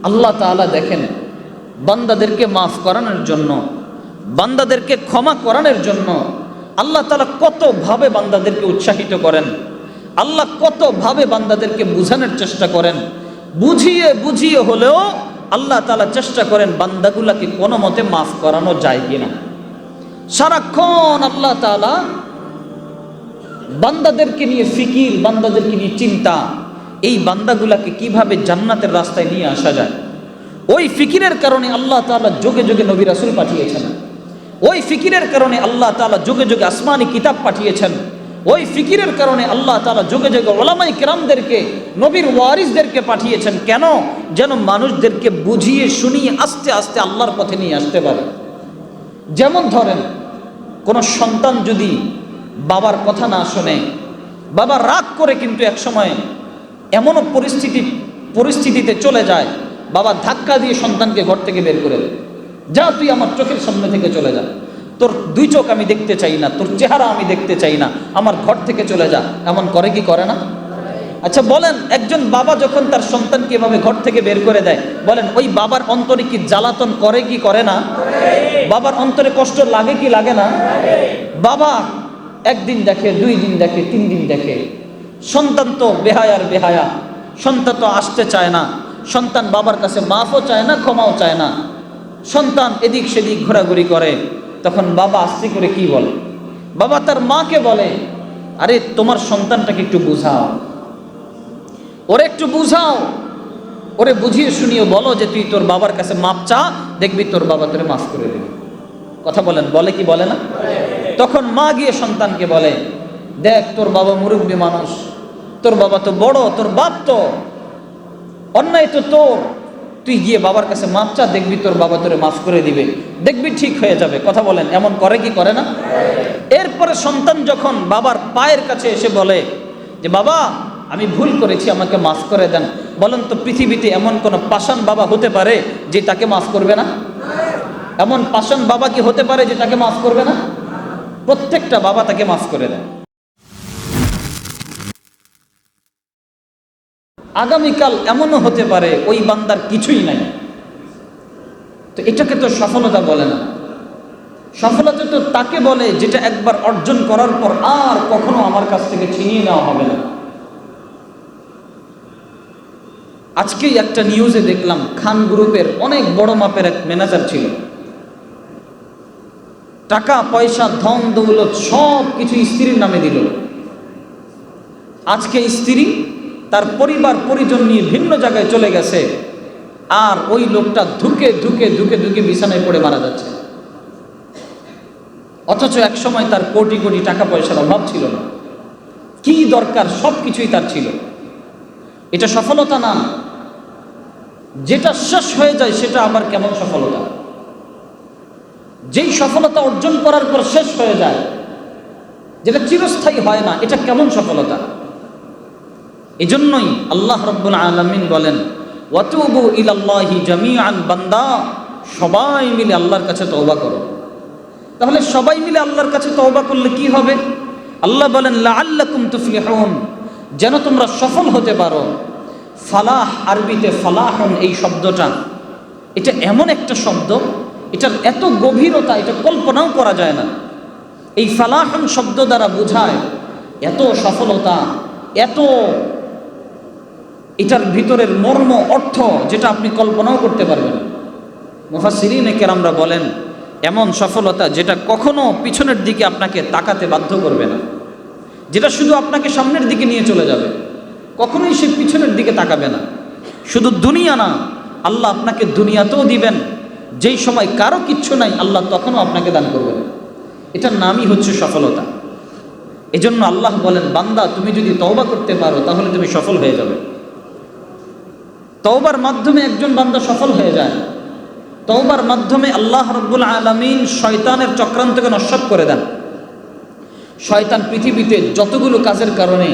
আল্লাহ তাআলা দেখেন বান্দাদেরকে মাফ করানোর জন্য, বান্দাদেরকে ক্ষমা করানোর জন্য আল্লাহ তাআলা কতভাবে বান্দাদেরকে উৎসাহিত করেন, আল্লাহ কতভাবে বান্দাদেরকে বুঝানোর চেষ্টা করেন। বুঝিয়ে বুঝিয়ে হলেও আল্লাহ তাআলা চেষ্টা করেন বান্দাগুলাকে কোনো মতে মাফ করানো যায় কিনা। সারাক্ষণ আল্লাহ তাআলা বান্দাদেরকে নিয়ে ফিকির, বান্দাদেরকে নিয়ে চিন্তা, এই বান্দাগুলাকে কিভাবে জান্নাতের রাস্তায় নিয়ে আসা যায়। ওই ফিকিরের কারণে আল্লাহ তাআলা যুগে যুগে নবী রাসূল পাঠিয়েছেন। ওই ফিকিরের কারণে আল্লাহ তাআলা যুগে যুগে আসমানি কিতাব পাঠিয়েছেন। ওই ফিকিরের কারণে আল্লাহ তাআলা যুগে যুগে উলামায়ে কেরামদেরকে, নবীর ওয়ারিসদেরকে পাঠিয়েছেন। কেন? যেন মানুষদেরকে বুঝিয়ে শুনিয়ে আস্তে আস্তে আল্লাহর পথে নিয়ে আসতে পারে। যেমন ধরেন, কোনো সন্তান যদি বাবার কথা না শোনে, বাবা রাগ করে কিন্তু একসময় এমনও পরিস্থিতিতে চলে যায়, বাবা ধাক্কা দিয়ে সন্তানকে ঘর থেকে বের করে দেয়, যা তুই আমার চোখের সামনে থেকে চলে যা, তোর দুই চোখ আমি দেখতে চাই না, তোর চেহারা আমি দেখতে চাই না, আমার ঘর থেকে চলে যা। এমন করে কি করে না? আচ্ছা বলেন, একজন বাবা যখন তার সন্তানকে এভাবে ঘর থেকে বের করে দেয়, বলেন ওই বাবার অন্তরে কি জ্বালাতন করে কি করে না? বাবার অন্তরে কষ্ট লাগে কি লাগে না? বাবা একদিন দেখে, 2 দিন দেখে, 3 দিন দেখে, সন্তান তো বেহায়ার বেহায়া, সন্তান তো আসতে চায় না, সন্তান বাবার কাছে মাফও চায় না, ক্ষমাও চায় না, সন্তান এদিক সেদিক ঘোরাঘুরি করে। তখন বাবা আস্তে করে কি বলে? বাবা তার মাকে বলে, আরে তোমার সন্তানটাকে একটু বুঝাও, ওরে একটু বুঝাও, ওরে বুঝিয়ে শুনিয়ে বলো যে তুই তোর বাবার কাছে মাপ চা, দেখবি তোর বাবা তোরে মাফ করে দেবে। কথা বলেন, বলে কি বলে না? তখন মা গিয়ে সন্তানকে বলে, দেখ তোর বাবা মুরব্বী মানুষ, তোর বাবা তো বড়, তোর বাপ তো অন্যায় তো তোর, তুই গিয়ে বাবার কাছে মাপ চা, দেখবি তোর বাবা তোরে মাফ করে দিবে, দেখবি ঠিক হয়ে যাবে। কথা বলেন, এমন করে কি করে না? এরপরে সন্তান যখন বাবার পায়ের কাছে এসে বলে যে বাবা আমি ভুল করেছি, আমাকে মাফ করে দেন, বলেন তো পৃথিবীতে এমন কোন পাষাণ বাবা হতে পারে যে তাকে মাফ করবে না? এমন পাষাণ বাবা কি হতে পারে যে তাকে মাফ করবে না? প্রত্যেকটা বাবা তাকে মাফ করে দেয়। আগামীকাল এমনও হতে পারে ওই বান্দার কিছুই নাই, তো এটাকে তো সফলতা বলে না। সফলতা তো তাকে বলে যেটা একবার অর্জন করার পর আর কখনো আমার কাছ থেকে ছিনিয়ে নেওয়া হবে না। আজকেই একটা নিউজে দেখলাম, খান গ্রুপের অনেক বড় মাপের এক ম্যানেজার ছিল, টাকা পয়সা ধন দৌলত সব কিছু স্ত্রীর নামে দিল। আজকে স্ত্রী তার পরিবার পরিজন নিয়ে ভিন্ন জায়গায় চলে গেছে, আর ওই লোকটা ধুকে ধুকে ধুকে ধুকে বিছানায় পড়ে মারা যাচ্ছে। অথচ এক সময় তার কোটি কোটি টাকা পয়সার অভাব ছিল না, কি দরকার সব কিছুই তার ছিল। এটা সফলতা না। যেটা শেষ হয়ে যায় সেটা আবার কেমন সফলতা? যেই সফলতা অর্জন করার পর শেষ হয়ে যায়, যেটা চিরস্থায়ী হয় না, এটা কেমন সফলতা? এজন্যই আল্লাহ রাব্বুল আলামিন বলেন, ওয়াতুবু ইলাল্লাহি জামিআন, বান্দা সবাই মিলে আল্লাহর কাছে তওবা করো। তাহলে সবাই মিলে আল্লাহর কাছে তওবা করলে কি হবে? আল্লাহ বলেন লাআল্লাকুম তুফলিহুন, যেন তোমরা সফল হতে পারো। ফালাহ, আরবিতে ফালাহুন এই শব্দটা, এটা এমন একটা শব্দ, এটার এত গভীরতা এটা কল্পনাও করা যায় না। এই ফালাহুন শব্দ দ্বারা বোঝায় এত সফলতা, এত এটার ভিতরের মর্ম অর্থ যেটা আপনি কল্পনাও করতে পারবেন। মুফাসসিরিনে কেরামরা বলেন এমন সফলতা যেটা কখনো পিছনের দিকে আপনাকে তাকাতে বাধ্য করবে না, যেটা শুধু আপনাকে সামনের দিকে নিয়ে চলে যাবে, কখনোই সে পিছনের দিকে তাকাবে না। শুধু দুনিয়া না, আল্লাহ আপনাকে দুনিয়াতেও দিবেন, যেই সময় কারো কিচ্ছু নাই আল্লাহ তখনও আপনাকে দান করবেন। এটার নামই হচ্ছে সফলতা। এজন্য আল্লাহ বলেন, বান্দা তুমি যদি তওবা করতে পারো তাহলে তুমি সফল হয়ে যাবে। তওবার মাধ্যমে একজন বান্দা সফল হয়ে যায়। তওবার মাধ্যমে আল্লাহ রাব্বুল আলামিন শয়তানের চক্রান্তকে নস্যাৎ করে দেন। শয়তান পৃথিবীতে যতগুলো কাজের কারণে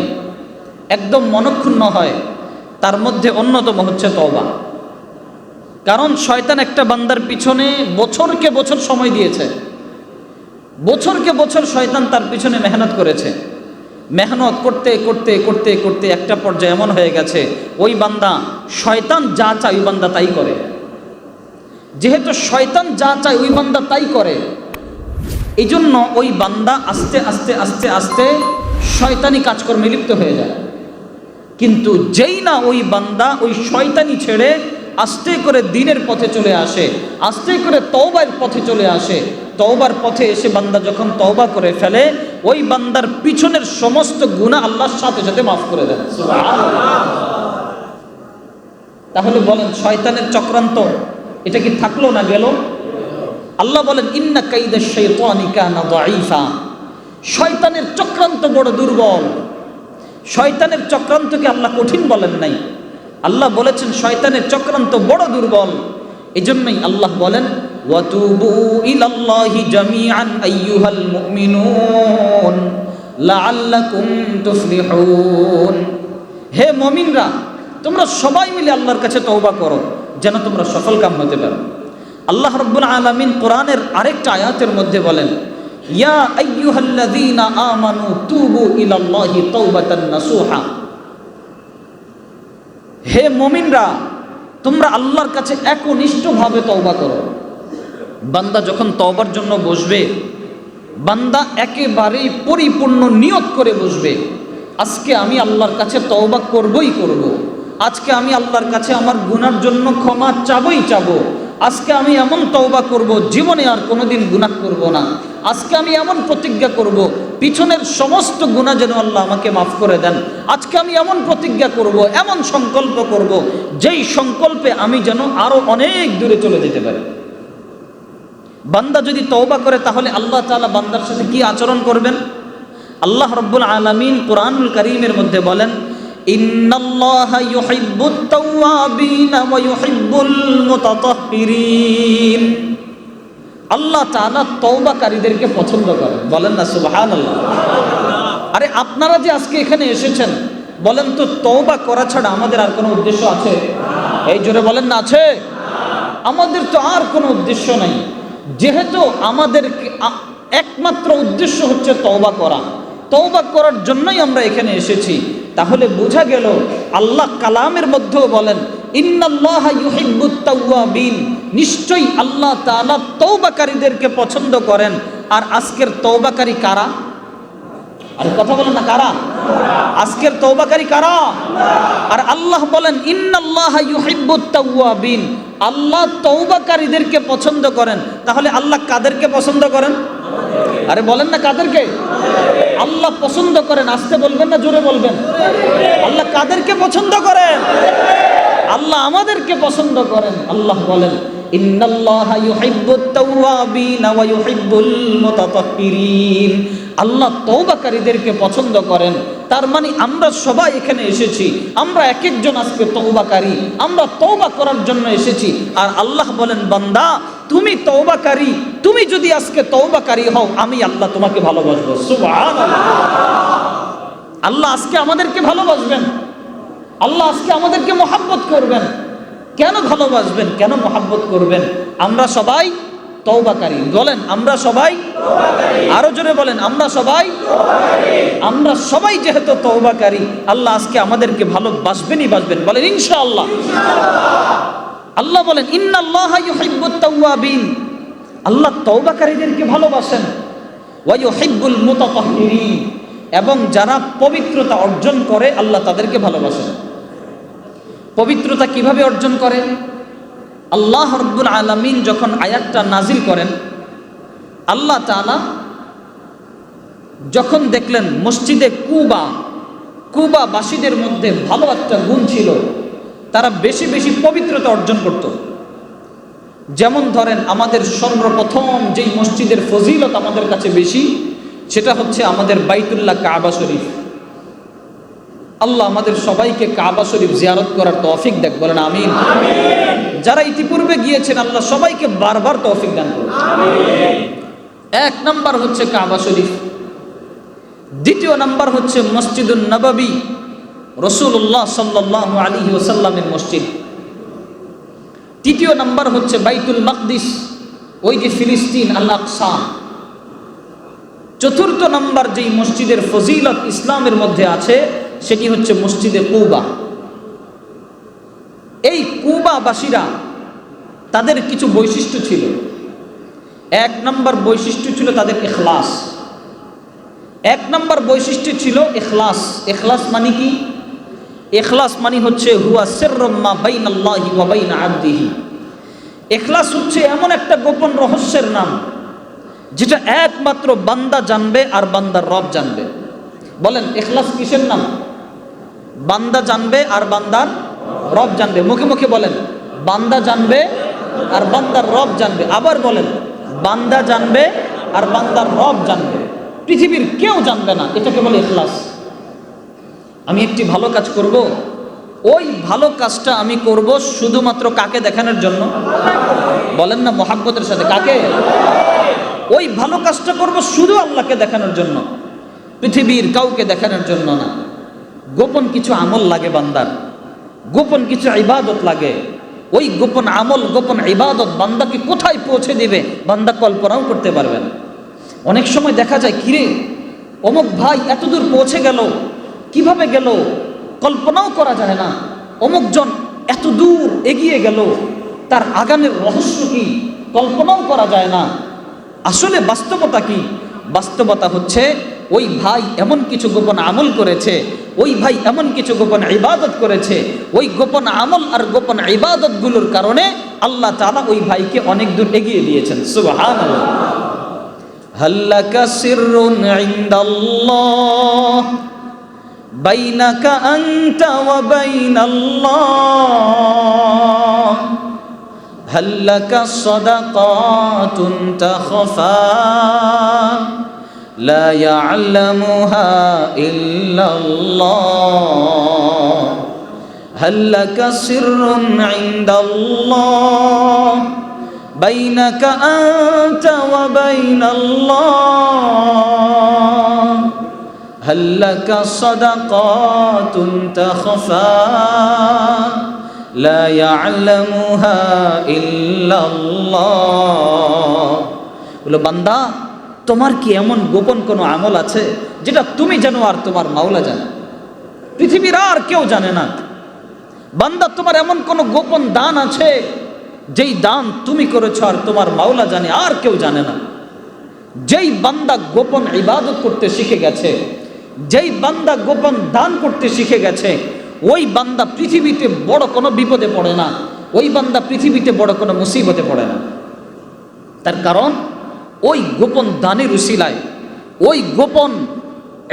একদম মনক্ষুণ্ণ হয়, তার মধ্যে অন্যতম হচ্ছে তওবা। কারণ শয়তান একটা বান্দার পিছনে বছরকে বছর সময় দিয়েছে, বছরকে বছর শয়তান তার পিছনে মেহনত করেছে। মেহনত করতে করতে করতে করতে একটা পর্যায়ে এমন হয়ে গেছে, ওই বান্দা শয়তান যা চায় ওই বান্দা তাই করে। যেহেতু শয়তান যা চায় ওই বান্দা তাই করে, এই জন্য ওই বান্দা আস্তে আস্তে আস্তে আস্তে শয়তানি কাজকর্মে লিপ্ত হয়ে যায়। কিন্তু যেই না ওই বান্দা ওই শয়তানি ছেড়ে আস্তে করে দ্বীনের পথে চলে আসে, আস্তে করে তওবার পথে চলে আসে, তওবার পথে এসে বান্দা যখন তওবা করে ফেলে, ওই বান্দার পিছনের সমস্ত গুনাহ আল্লাহর সাথে সাথে মাফ করে দেন। সুবহানাল্লাহ। তাহলে বলেন শয়তানের চক্রান্ত এটা কি থাকলো না গেল? আল্লাহ বলেন ইন্না কাইদাশ শাইতানি কানা দাঈফা, শয়তানের চক্রান্ত বড় দুর্বল। শয়তানের চক্রান্তকে আল্লাহ কঠিন বলেন নাই, আল্লাহ বলেছেন শয়তানের চক্রান্ত বড় দুর্বল। এজন্যই আল্লাহ বলেন ওয়াতুবু ইলাল্লাহি জামিআন আইয়ুহাল মুমিনুন লাআল্লাকুম তুফলিহুন, হে মুমিনরা তোমরা সবাই মিলে আল্লাহর কাছে তওবা করো যেন তোমরা সফল কাম হতে পারো। আল্লাহ রাব্বুল আলামিন কোরআনের আরেকটা আয়াতের মধ্যে বলেন ইয়া আইয়ুহাল্লাযীনা আমানু তুবু ইলাল্লাহি তাওবাতান নাসুহা, হে মুমিনরা তোমরা আল্লাহর কাছে একনিষ্ঠভাবে তওবা করো। বান্দা যখন তওবার জন্য বসবে, বান্দা একেবারেই পরিপূর্ণ নিয়ত করে বসবে, আজকে আমি আল্লাহর কাছে তওবা করবই করব, আজকে আমি আল্লাহর কাছে আমার গুনার জন্য ক্ষমা চাবই চাবো, আজকে আমি এমন তওবা করব জীবনে আর কোনোদিন গুনাহ করব না, আজকে আমি এমন প্রতিজ্ঞা করব পিছনের সমস্ত গুনাহ যেন আল্লাহ আমাকে মাফ করে দেন, আজকে আমি এমন প্রতিজ্ঞা করব, এমন সংকল্প করব যেই সংকল্পে আমি যেন আরো অনেক দূরে চলে যেতে পারি। বান্দা যদি তওবা করে তাহলে আল্লাহ তাআলা বান্দার সাথে কি আচরণ করবেন? আল্লাহ রাব্বুল আলামিন কোরআনুল কারীমের মধ্যে বলেন ইন্নাল্লাহা ইউহিব্বুত তাওয়াবিনা ওয়া ইউহিব্বুল মুতাতাহহিরিন, আল্লাহ তাআলা তওবাকারীদেরকে পছন্দ করেন। বলেন না সুবহানাল্লাহ। আরে আপনারা যে আজকে এখানে এসেছেন, বলেন তো তওবা করা ছাড়া আমাদের আর কোনো উদ্দেশ্য আছে? এই জোরে বলেন না আছে? আমাদের তো আর কোনো উদ্দেশ্য নাই। যেহেতু আমাদের একমাত্র উদ্দেশ্য হচ্ছে তওবা করা, তওবা করার জন্যই আমরা এখানে এসেছি, তাহলে বোঝা গেল আল্লাহ কালামের মধ্যেও বলেন ইন্নাল্লাহা ইউহিব্বুত তাওয়াবিন, নিশ্চয়ই আল্লাহ তাআলা তওবাকারীদেরকে পছন্দ করেন। আর আজকের তওবাকারী কারা? আর কথা বলেন না কারা? আজকের তওবাকারী কারা? আর আল্লাহ বলেন ইন্নাল্লাহা ইউহিব্বুত তাওয়াবিন, আল্লাহ তওবাকারীদেরকে পছন্দ করেন। তাহলে আল্লাহ কাদেরকে পছন্দ করেন? আরে বলেন না কাদেরকে আল্লাহ পছন্দ করেন? আসতে বলবেন না জোরে বলবেন? আল্লাহ কাদেরকে পছন্দ করেন? আল্লাহ আমাদেরকে পছন্দ করেন। আল্লাহ বলেন ইন্নাল্লাহা ইউহিব্বুত তাওয়াবিনা ওয়া ইউহিব্বুল মুতাতাহহিরিন, আল্লাহ তওবাকারীদেরকে পছন্দ করেন। তার মানে আমরা সবাই এখানে এসেছি, আমরা এক একজন আজকে তওবাকারী, আমরা তওবা করার জন্য এসেছি। আর আল্লাহ বলেন বান্দা তুমি তওবাকারী, তুমি যদি আজকে তওবাকারী হও আমি আল্লাহ তোমাকে ভালোবাসবো। সুবহানাল্লাহ। আল্লাহ আজকে আমাদেরকে ভালোবাসবেন, আল্লাহ আজকে আমাদেরকে মহব্বত করবেন। কেন ভালোবাসবেন, কেন মহব্বত করবেন? আমরা সবাই তওবাকারী। বলেন আমরা সবাই তওবাকারী। আরো জোরে বলেন আমরা সবাই তওবাকারী। আমরা সবাই যেহেতু তওবাকারী, আল্লাহ আজকে আমাদেরকে ভালোবাসবেনই বাসবেন। বলেন ইনশাআল্লাহ। আল্লাহ বলেন ইন্নাল্লাহা ইউহিব্বুত তাওয়াবিন, আল্লাহ তওবাকারীদেরকে ভালোবাসেন। ওয়া ইউহিব্বুল মুতাতাহহিরিন, এবং যারা পবিত্রতা অর্জন করে আল্লাহ তাদেরকে ভালোবাসেন। পবিত্রতা কিভাবে অর্জন করে? আল্লাহ রাব্বুল আলামিন যখন আয়াতটা নাজিল করেন, আল্লাহ তাআলা যখন দেখলেন মসজিদে কুবাবাসীদের মধ্যে ভালো একটা গুণ ছিল, তারা বেশি বেশি পবিত্রতা অর্জন করত। যেমন ধরেন আমাদের সর্বপ্রথম যেই মসজিদের ফজিলত আমাদের কাছে বেশি, সেটা হচ্ছে আমাদের বাইতুল্লাহ কাবা শরীফ। আল্লাহ আমাদের সবাইকে কাবা শরীফ জিয়ারত করার তৌফিক দেখ। বলেন আমিন। যারা ইতিপূর্বে গিয়েছেন আল্লাহ সবাইকে বারবার তৌফিক দান করুন। এক নাম্বার হচ্ছে কাবা শরীফ, দ্বিতীয় নাম্বার হচ্ছে মসজিদুন নববী, রাসূলুল্লাহ সাল্লাল্লাহু আলাইহি ওয়াসাল্লামের মসজিদ। তৃতীয় নাম্বার হচ্ছে বাইতুল মাকদিস, ওই যে ফিলিস্তিন আল আকসা। চতুর্থ নাম্বার যেই মসজিদের ফজিলত ইসলামের মধ্যে আছে সেটি হচ্ছে মসজিদে কুবা। এই কুবাবাসীরা তাদের কিছু বৈশিষ্ট্য ছিল। এক নম্বর বৈশিষ্ট্য ছিল তাদের ইখলাস। এক নম্বর বৈশিষ্ট্য ছিল ইখলাস। ইখলাস মানে কি? ইখলাস মানে হচ্ছে হুয়া সিররুম মা বাইনাল্লাহি ওয়া বাইনা আবদিহি। ইখলাস হচ্ছে এমন একটা গোপন রহস্যের নাম যেটা একমাত্র বান্দা জানবে আর বান্দার রব জানবে। বলেন ইখলাস কিসের নাম? বান্দা জানবে আর বান্দার রব জানবে। মুখে মুখে বলেন বান্দা জানবে আর বান্দার রব জানবে। আবার বলেন বান্দা জানবে আর বান্দার রব জানবে। পৃথিবীর কেউ জানবে না, এটাকে বলে ইখলাস। আমি একটি ভালো কাজ করব, ওই ভালো কাজটা আমি করব শুধুমাত্র কাকে দেখানোর জন্য? বলেন না মহাব্বতের সাথে, কাকে? ওই ভালো কাজটা করব শুধু আল্লাহকে দেখানোর জন্য, পৃথিবীর কাউকে দেখানোর জন্য না। গোপন কিছু আমল লাগে বান্দার, গোপন কিছু ইবাদত লাগে। ওই গোপন আমল, গোপন ইবাদত বান্দাকে কোথায় পৌঁছে দিবে বান্দা কল্পনাও করতে পারবে না। অনেক সময় দেখা যায়, কিরে অমুক ভাই এত দূর পৌঁছে গেল, কিভাবে গেল কল্পনাও করা যায় না। অমুক জন এত দূর এগিয়ে গেল, তার আগামের রহস্য কি কল্পনাও করা যায় না। আসলে বাস্তবতা কি? বাস্তবতা হচ্ছে ওই ভাই এমন কিছু গোপন আমল করেছে, ওই ভাই এমন কিছু গোপন ইবাদত করেছে। ওই গোপন আমল আর গোপন ইবাদতগুলোর কারণে আল্লাহ তাআলা ওই ভাইকে অনেক দূর এগিয়ে দিয়েছেন। সুবহানাল্লাহ। হাল্লাকা সিররুন ইনদাল্লাহ বাইনাকা আনতা ওয়া বাইনাল্লাহ হাল্লাকা সাদাকাতুন তাখফা لا يعلمها إلا الله هل لك سر عند الله بينك أنت وبين الله هل لك صدقات تخفى لا يعلمها إلا الله বলো বান্দা, তোমার কি এমন গোপন কোনো আমল আছে যেটা তুমি জানো আর তোমার মাওলা জানে? পৃথিবীর আর কেউ জানে না। বান্দা, তোমার এমন কোনো গোপন দান আছে যেই দান তুমি করেছো আর তোমার মাওলা জানে, আর কেউ জানে না। যেই বান্দা গোপন ইবাদত করতে শিখে গেছে, যেই বান্দা গোপন দান করতে শিখে গেছে, ওই বান্দা পৃথিবীতে বড় কোনো বিপদে পড়ে না, ওই বান্দা পৃথিবীতে বড় কোনো মুসিবতে পড়ে না। তার কারণ ওই গোপন দানের উসিলায়, ওই গোপন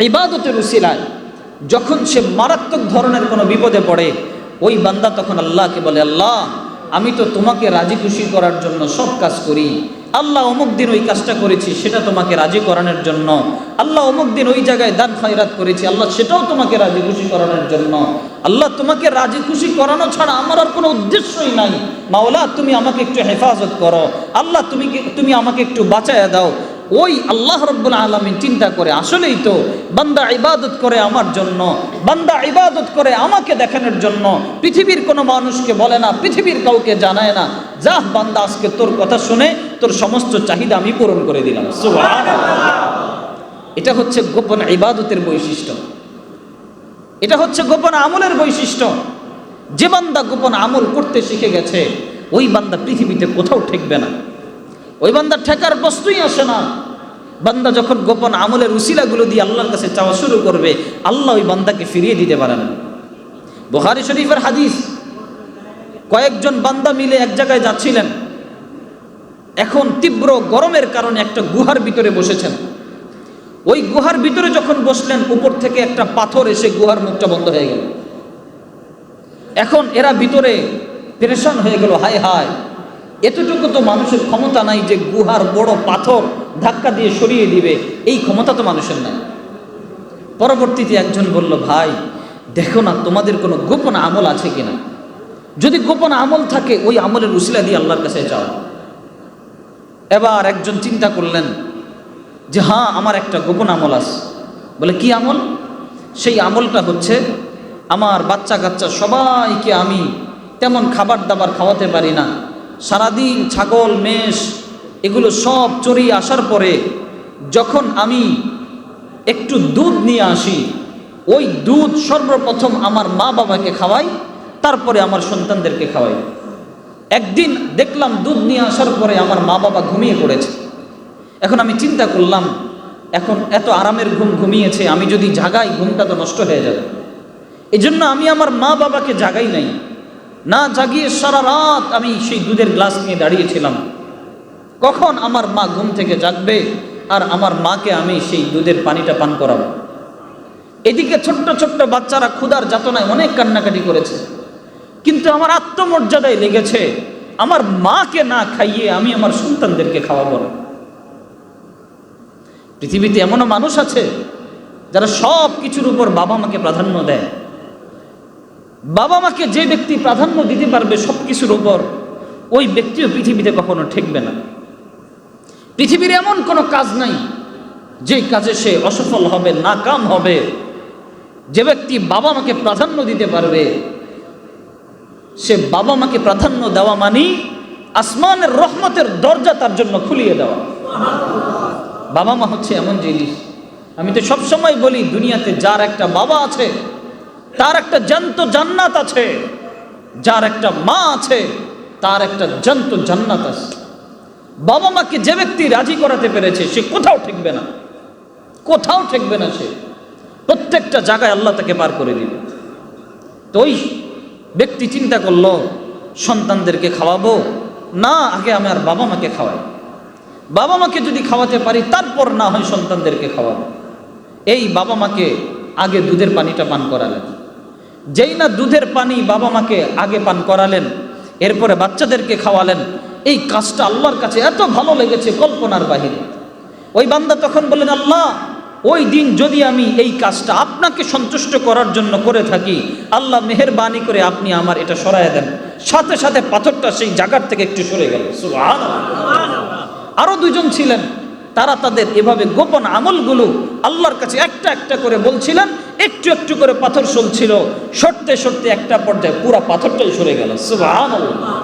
ইবাদতের উসিলায় যখন সে মারাত্মক ধরনের কোনো বিপদে পড়ে, ওই বান্দা তখন আল্লাহকে বলে, আল্লাহ আমি তো তোমাকে রাজি খুশি করার জন্য সব কাজ করি। আল্লাহ অমুক দিন ওই কাজটা করেছি সেটা তোমাকে রাজি করানোর জন্য। আল্লাহ অমুক দিন ওই জায়গায় দান খয়রাত করেছি, আল্লাহ সেটাও তোমাকে রাজি খুশি করানোর জন্য। আল্লাহ তোমাকে রাজি খুশি করানো ছাড়া আমার আর কোনো উদ্দেশ্যই নাই। মাওলা তুমি আমাকে একটু হেফাজত করো, আল্লাহ তুমি আমাকে একটু বাঁচায়া দাও। ওই আল্লাহ রাব্বুল আলামিন চিন্তা করে, আসলেই তো বান্দা ইবাদত করে আমার জন্য, বান্দা ইবাদত করে আমাকে দেখানোর জন্য। পৃথিবীর কোনো মানুষকে বলে না, পৃথিবীর কাউকে জানায় না, যা বান্দা আজকে তোর কথা শুনে তোর সমস্ত চাহিদা আমি পূরণ করে দিলাম। সুবহানাল্লাহ। এটা হচ্ছে গোপন ইবাদতের বৈশিষ্ট্য, এটা হচ্ছে গোপন আমলের বৈশিষ্ট্য। যে বান্দা গোপন আমল করতে শিখে গেছে, ওই বান্দা পৃথিবীতে কোথাও ঠেকবে না, ওই বান্দা ঠেকার বস্তুই আসে না। বান্দা যখন গোপন আমলের উসিলাগুলো দিয়ে আল্লাহর কাছে চাওয়া শুরু করবে, আল্লাহ ওই বান্দাকে ফিরিয়ে দিতে পারেন। বুখারী শরীফের হাদিস, কয়েকজন বান্দা মিলে এক জায়গায় যাচ্ছিলেন। এখন তীব্র গরমের কারণে একটা গুহার ভিতরে বসেছেন। ওই গুহার ভিতরে যখন বসলেন, উপর থেকে একটা পাথর এসে গুহার মুখটা বন্ধ হয়ে গেল। এখন এরা ভিতরে পেরেশান হয়ে গেল, হায় হায়, এতটুকু তো মানুষের ক্ষমতা নাই যে গুহার বড় পাথর ধাক্কা দিয়ে সরিয়ে দিবে, এই ক্ষমতা তো মানুষের নাই। পরবর্তীতে একজন বলল, ভাই দেখো না তোমাদের কোনো গোপন আমল আছে কিনা, যদি গোপন আমল থাকে ওই আমলের উসিলা দিয়ে আল্লাহর কাছে যাও। এবার একজন চিন্তা করলেন যে হ্যাঁ, আমার একটা গোপন আমল আছে। বলে কি আমল? সেই আমলটা হচ্ছে, আমার বাচ্চা কাচ্চা সবাইকে আমি তেমন খাবার দাবার খাওয়াতে পারি না, সারাদিন ছাগল মেষ এগুলো সব চড়িয়ে আসার পরে যখন আমি একটু দুধ নিয়ে আসি, ওই দুধ সর্বপ্রথম আমার মা বাবাকে খাওয়াই, তারপরে আমার সন্তানদেরকে খাওয়াই। একদিন দেখলাম দুধ নিয়ে আসার পরে আমার মা বাবা ঘুমিয়ে পড়েছে। এখন আমি চিন্তা করলাম, এখন এত আরামের ঘুম ঘুমিয়েছে, আমি যদি জাগাই ঘুমটা তো নষ্ট হয়ে যাবে। এই জন্য আমি আমার মা বাবাকে জাগাই নাই, না জাগিয়ে সারা রাত আমি সেই দুধের গ্লাস নিয়ে দাঁড়িয়েছিলাম কখন আমার মা ঘুম থেকে জাগবে আর আমার মাকে আমি সেই দুধের পানিটা পান করাবো। এদিকে ছোট্ট ছোট্ট বাচ্চারা ক্ষুধার যাতনায় অনেক কান্নাকাটি করেছে, কিন্তু আমার আত্মমর্যাদায় লেগেছে আমার মাকে না খাইয়ে আমি আমার সন্তানদেরকে খাওয়াবো না। পৃথিবীতে এমনও মানুষ আছে যারা সব কিছুর উপর বাবা মাকে প্রাধান্য দেয়। বাবা মাকে যে ব্যক্তি প্রাধান্য দিতে পারবে সব কিছুর উপর, ওই ব্যক্তিও পৃথিবীতে কখনো ঠেকবে না। পৃথিবীর এমন কোনো কাজ নাই যে কাজে সে অসফল হবে, নাকাম হবে। যে ব্যক্তি বাবা মাকে প্রাধান্য দিতে পারবে, সে বাবা মাকে প্রাধান্য দেওয়া মানে আসমানের রহমতের দরজা তার জন্য খুলিয়ে দেওয়া। বাবা মা হচ্ছে এমন জিনিস, আমি তো সবসময় বলি, দুনিয়াতে যার একটা বাবা আছে তার একটা জ্যান্ত জান্নাত আছে, যার একটা মা আছে তার একটা জ্যান্ত জান্নাত আছে। বাবা মাকে যে ব্যক্তি রাজি করাতে পেরেছে সে কোথাও ঠেকবে না, কোথাও ঠেকবে না। সে প্রত্যেকটা জায়গায় আল্লাহ তাকে পার করে দিবে। তো ওই ব্যক্তি চিন্তা করলো সন্তানদেরকে খাওয়াবো না, আগে আমার বাবা মাকে খাওয়াই। বাবা মাকে যদি খাওয়াতে পারি তারপর না হয় সন্তানদেরকে খাওয়াবো। এই বাবা মাকে আগে দুধের পানিটা পান করালেন। যেই না দুধের পানি বাবা মাকে আগে পান করালেন, এরপরে বাচ্চাদেরকে খাওয়ালেন। এই কাজটা আল্লাহর কাছে এত ভালো লেগেছে কল্পনার বাহিরে। ওই বান্দা তখন বললেন, আল্লাহ, ওই দিন যদি আমি এই কাজটা আপনাকে সন্তুষ্ট করার জন্য করে থাকি, আল্লাহ মেহেরবানি করে আপনি আমার এটা সরায় দেন। সাথে সাথে পাথরটা সেই জায়গার থেকে একটু সরে গেল। সুবহানাল্লাহ। আরো দুইজন ছিলেন, তারা তাদের এভাবে গোপন আমলগুলো আল্লাহর কাছে একটা একটা করে বলছিলেন। একটু একটু করে পাথর সরছিল, সরতে সরতে একটা পর্যায়ে পুরো পাথরটাই সরে গেল। সুবহানাল্লাহ।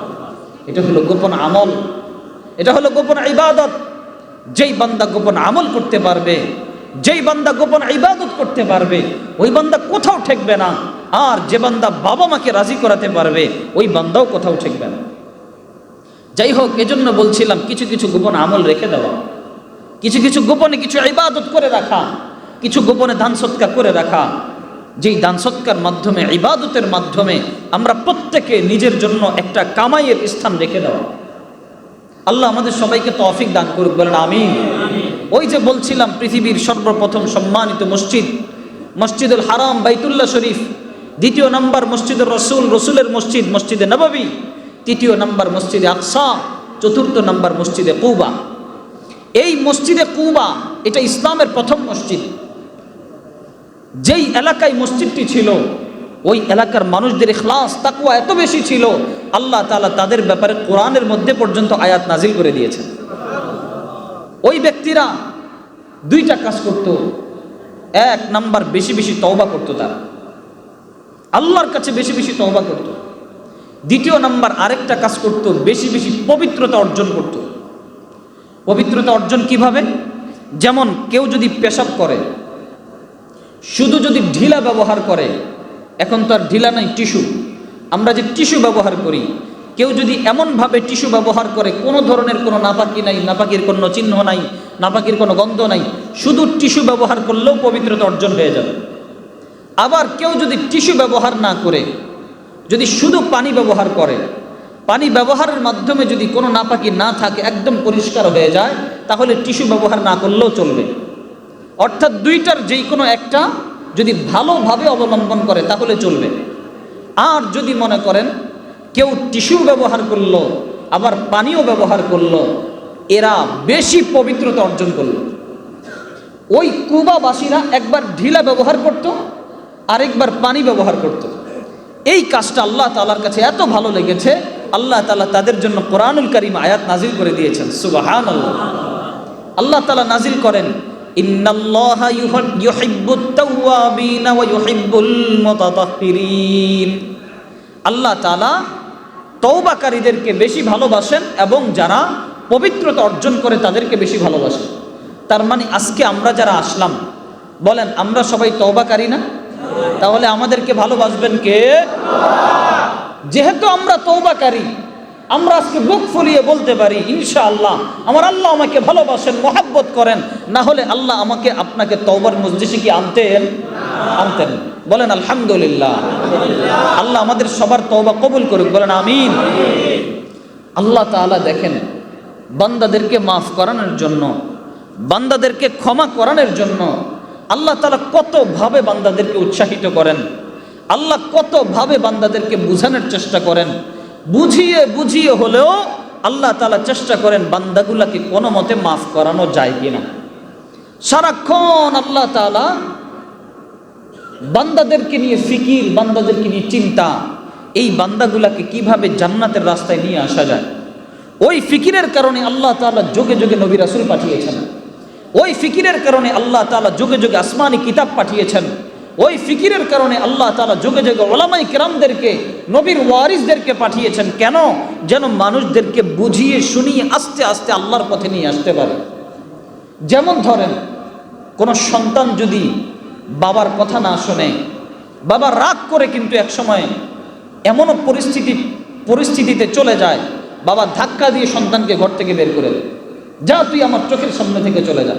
এটা হলো গোপন আমল, এটা হলো গোপন ইবাদত। যেই বান্দা গোপন আমল করতে পারবে, যেই বান্দা গোপন ইবাদত করতে পারবে, ওই বান্দা কোথাও ঠেকবে না। আর যে বান্দা বাবা মাকে রাজি করাতে পারবে, ওই বান্দাও কোথাও ঠেকবে না। যাই হোক, এজন্য বলছিলাম কিছু কিছু গোপন আমল রেখে দেওয়া, কিছু কিছু গোপনে কিছু ইবাদত করে রাখা, কিছু গোপনে দান সৎকার করে রাখা। যেই দান সৎকার মাধ্যমে, ইবাদতের মাধ্যমে আমরা প্রত্যেকে নিজের জন্য একটা কামাইয়ের স্থান রেখে দেওয়া। আল্লাহ আমাদের সবাইকে তৌফিক দান করুক, বলেন আমিন। ওই যে বলছিলাম, পৃথিবীর সর্বপ্রথম সম্মানিত মসজিদ মসজিদুল হারাম বাইতুল্লাহ শরীফ, দ্বিতীয় নম্বর মসজিদুর রসুল, রসুলের মসজিদ মসজিদে নববী, তৃতীয় নম্বর মসজিদে আকসা, চতুর্থ নম্বর মসজিদে কুবা। এই মসজিদে কুবা এটা ইসলামের প্রথম মসজিদ। যেই এলাকায় মসজিদটি ছিল, ওই এলাকার মানুষদের ইখলাস তাকওয়া এত বেশি ছিল, আল্লাহ তাআলা তাদের ব্যাপারে কোরআনের মধ্যে পর্যন্ত আয়াত নাজিল করে দিয়েছেন। ওই ব্যক্তিরা দুইটা কাজ করত। এক নাম্বার, বেশি বেশি তওবা করত, তারা আল্লাহর কাছে বেশি বেশি তওবা করত। দ্বিতীয় নাম্বার আরেকটা কাজ করত, বেশি বেশি পবিত্রতা অর্জন করত। পবিত্রতা অর্জন কিভাবে? যেমন কেউ যদি পেশাব করে, শুধু যদি ঢিলা ব্যবহার করে, এখন তো আর ঢিলা নাই, টিস্যু, আমরা যে টিস্যু ব্যবহার করি, কেউ যদি এমনভাবে টিস্যু ব্যবহার করে, কোনো ধরনের কোনো নাপাকি নাই, নাপাকির কোনো চিহ্ন নাই, নাপাকির কোনো গন্ধ নাই, শুধু টিস্যু ব্যবহার করলেও পবিত্রতা অর্জন হয়ে যাবে। আবার কেউ যদি টিস্যু ব্যবহার না করে, যদি শুধু পানি ব্যবহার করে, পানি ব্যবহারের মাধ্যমে যদি কোনো নাপাকি না থাকে, একদম পরিষ্কার হয়ে যায়, তাহলে টিস্যু ব্যবহার না করলেও চলবে। অর্থাৎ দুইটার যেই কোনো একটা যদি ভালোভাবে অবলম্বন করে তাহলে চলবে। আর যদি মনে করেন কেউ টিস্যু ব্যবহার করলো আবার পানিও ব্যবহার করলো, এরা বেশি পবিত্রতা অর্জন করলো। ওই কুবাবাসীরা একবার ঢিলা ব্যবহার করত, আরেকবার পানি ব্যবহার করত। এই কাজটা আল্লাহ তাআলার কাছে এত ভালো লেগেছে, আল্লাহ তাআলা তাদের জন্য কোরআনুল কারীম আয়াত নাজিল করে দিয়েছেন। সুবহানাল্লাহ। আল্লাহ তাআলা নাজিল করেন, ইন্নাল্লাহা ইউহিব্বুত তাওয়াবিনা ওয়া ইউহিব্বুল মুতাতাহহিরিন। আল্লাহ তাআলা তওবাকারীদেরকে বেশি ভালোবাসেন এবং যারা পবিত্রতা অর্জন করে তাদেরকে বেশি ভালোবাসেন। তার মানে আজকে আমরা যারা আসলাম, বলেন আমরা সবাই তওবাকারী না? তাহলে আমাদেরকে ভালোবাসবেন কে? যেহেতু আমরা তওবাকারী, আমরা আজকে বুক ফুলিয়ে বলতে পারি ইনশাআল্লাহ আমার আল্লাহ আমাকে ভালোবাসেন, মহাব্বত করেন, না হলে আল্লাহ আমাকে আপনাকে তওবার মজলিসে কি আনতেন? বলেন আলহামদুলিল্লাহ। আল্লাহ আমাদের সবার তওবা কবুল করুক, বলেন আমিন। আল্লাহ তাআলা দেখেন বান্দাদেরকে মাফ করানোর জন্য, বান্দাদেরকে ক্ষমা করানোর জন্য আল্লাহ তাআলা কতভাবে বান্দাদেরকে উৎসাহিত করেন, আল্লাহ কতভাবে বান্দাদেরকে বুঝানোর চেষ্টা করেন। বুঝিয়ে বুঝিয়ে হলেও আল্লাহ তাআলা চেষ্টা করেন বান্দাগুলাকে কোনো মতে মাফ করানো যায় কিনা। সারাক্ষণ আল্লাহ তাআলা বান্দাদেরকে নিয়ে ফিকির, বান্দাদেরকে নিয়ে চিন্তা, এই বান্দাগুলাকে কিভাবে জান্নাতের রাস্তায় নিয়ে আসা যায়। ওই ফিকিরের কারণে আল্লাহ তাআলা যুগে যুগে নবী রাসূল পাঠিয়েছেন। ওই ফিকিরের কারণে আল্লাহ তাআলা যুগে যুগে আসমানি কিতাব পাঠিয়েছেন। ওই ফিকিরের কারণে আল্লাহ তাআলা যুগে যুগে উলামায়ে কেরামদেরকে, নবীর ওয়ারিসদেরকে পাঠিয়েছেন। কেন? যেন মানুষদেরকে বুঝিয়ে শুনিয়ে আস্তে আস্তে আল্লাহর পথে নিয়ে আসতে পারে। যেমন ধরেন কোন সন্তান যদি বাবার কথা না শোনে, বাবা রাগ করে কিন্তু এক সময় এমনও পরিস্থিতিতে চলে যায়, বাবা ধাক্কা দিয়ে সন্তানকে ঘর থেকে বের করে দেয়, যা তুই আমার চোখের সামনে থেকে চলে যা,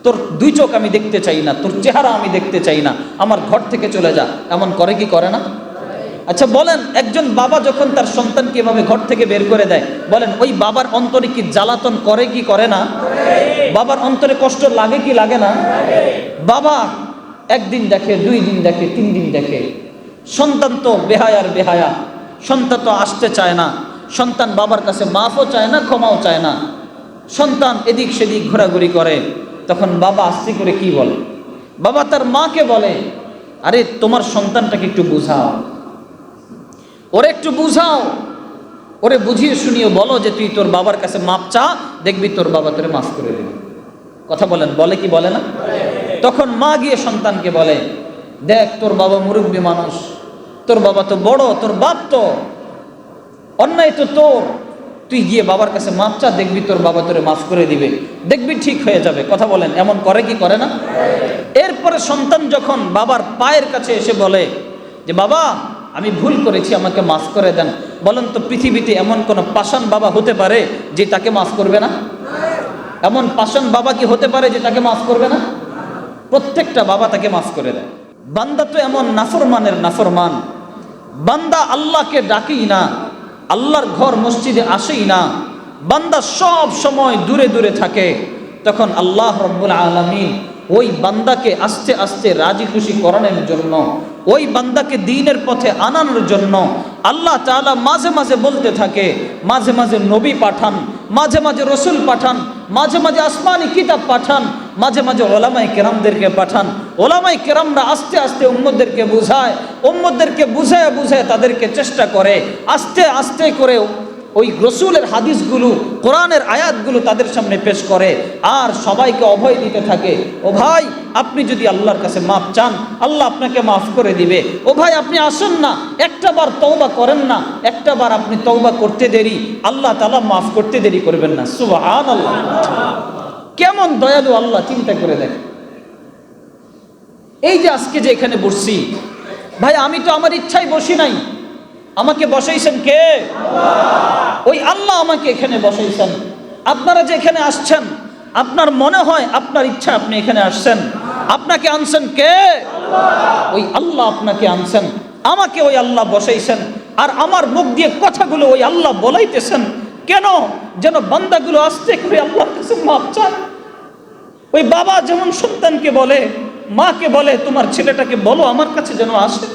তোর দুই চোখ আমি দেখতে চাই না, তোর চেহারা আমি দেখতে চাই না, আমার ঘর থেকে চলে যা। এমন করে কি করে না? আচ্ছা বলেন, একজন বাবা যখন তার সন্তানকে এভাবে ঘর থেকে বের করে দেয়, বলেন ওই বাবার অন্তরে কি জ্বালাতন করে কি করে না? বাবার অন্তরে কষ্ট লাগে কি লাগে না? বাবা একদিন দেখে, 2 দিন দেখে, 3 দিন দেখে, সন্তান তো বেহায়ার বেহায়া, সন্তান তো আসতে চায় না, সন্তান বাবার কাছে মাফও চায় না, ক্ষমাও চায় না, সন্তান এদিক সেদিক ঘোরাঘুরি করে। তখন বাবা আস্তে করে কি বলে? বাবা তার মাকে বলে, আরে তোমার সন্তানটাকে একটু বুঝাও, ওরে একটু বুঝাও, ওরে বুঝিয়ে শুনিয়ে বলো যে তুই তোর বাবার কাছে মাপ চা, দেখবি তোর বাবা তোরে মাফ করে দেবে। কথা বলেন, বলে কি বলে না? তখন মা গিয়ে সন্তানকে বলে, দেখ তোর বাবা মুরব্বী মানুষ, তোর বাবা তো বড়, তোর বাপ তো অন্যায় তো তোর, তুই গিয়ে বাবার কাছে মাপ চা, দেখবি তোর বাবা তোরে মাফ করে দিবে, দেখবি ঠিক হয়ে যাবে। কথা বলেন, এমন করে কি করে না? এরপরে সন্তান যখন বাবার পায়ের কাছে এসে বলে যে বাবা আমি ভুল করেছি, আমাকে মাফ করে দেন, বলেন তো পৃথিবীতে এমন কোন পাষাণ বাবা হতে পারে যে তাকে মাফ করবে না? এমন পাষাণ বাবা কি হতে পারে যে তাকে মাফ করবে না? প্রত্যেকটা বাবা তাকে মাফ করে দেয়। বান্দা তো এমন নাফরমানের নাফরমান, বান্দা আল্লাহকে ডাকেই না, আল্লাহর ঘর মসজিদে আসেই না, বান্দা সব সময় দূরে দূরে থাকে। তখন আল্লাহ রাব্বুল আলামিন ওই বান্দাকে আস্তে আস্তে রাজি খুশি করানোর জন্য, ওই বান্দাকে দ্বীনের পথে আনানোর জন্য আল্লাহ তাআলা মাঝে মাঝে বলতে থাকে, মাঝে মাঝে নবী পাঠান, মাঝে মাঝে রসুল পাঠান, মাঝে মাঝে আসমানি কিতাব পাঠান, মাঝে মাঝে ওলামায়ে কেরামদেরকে পাঠান। ওলামায়ে কেরামরা আস্তে আস্তে উম্মতদেরকে বুঝায়, উম্মতদেরকে বুঝায় বুঝায় তাদেরকে চেষ্টা করে আস্তে আস্তে করে ওই রসুলের হাদিসগুলো, কোরআনের আয়াতগুলো তাদের সামনে পেশ করে, আর সবাইকে অভয় দিতে থাকে, ও ভাই আপনি যদি আল্লাহর কাছে মাফ চান, আল্লাহ আপনাকে মাফ করে দিবে। ও ভাই আপনি আসুন না, একটা বার তওবা করেন না, একটা বার আপনি তওবা করতে দেরি, আল্লাহ তাআলা মাফ করতে দেরি করবেন না। সুবহানাল্লাহ, কেমন দয়ালু আল্লাহ, চিন্তা করে দেখেন। এই যে আজকে যে এখানে বসছি, ভাই আমি তো আমার ইচ্ছায় বসি নাই, আমাকে বসাইছেন কে? ওই আল্লাহ আমাকে এখানে বসাইছেন। আপনারা যে এখানে আসছেন, আপনার মনে হয় আপনার ইচ্ছা আপনি এখানে আসছেন, আপনাকে আনছেন কে? ওই আল্লাহ আপনাকে আনছেন, আমাকে ওই আল্লাহ বসাইছেন, আর আমার মুখ দিয়ে কথাগুলো ওই আল্লাহ বলাইতেছেন। কেন? যেন বান্দাগুলো আস্তে করে আল্লাহর কাছে মাপ চান। ওই বাবা যেমন সন্তানকে বলে, মাকে বলে তোমার ছেলেটাকে বলো আমার কাছে যেন আসে,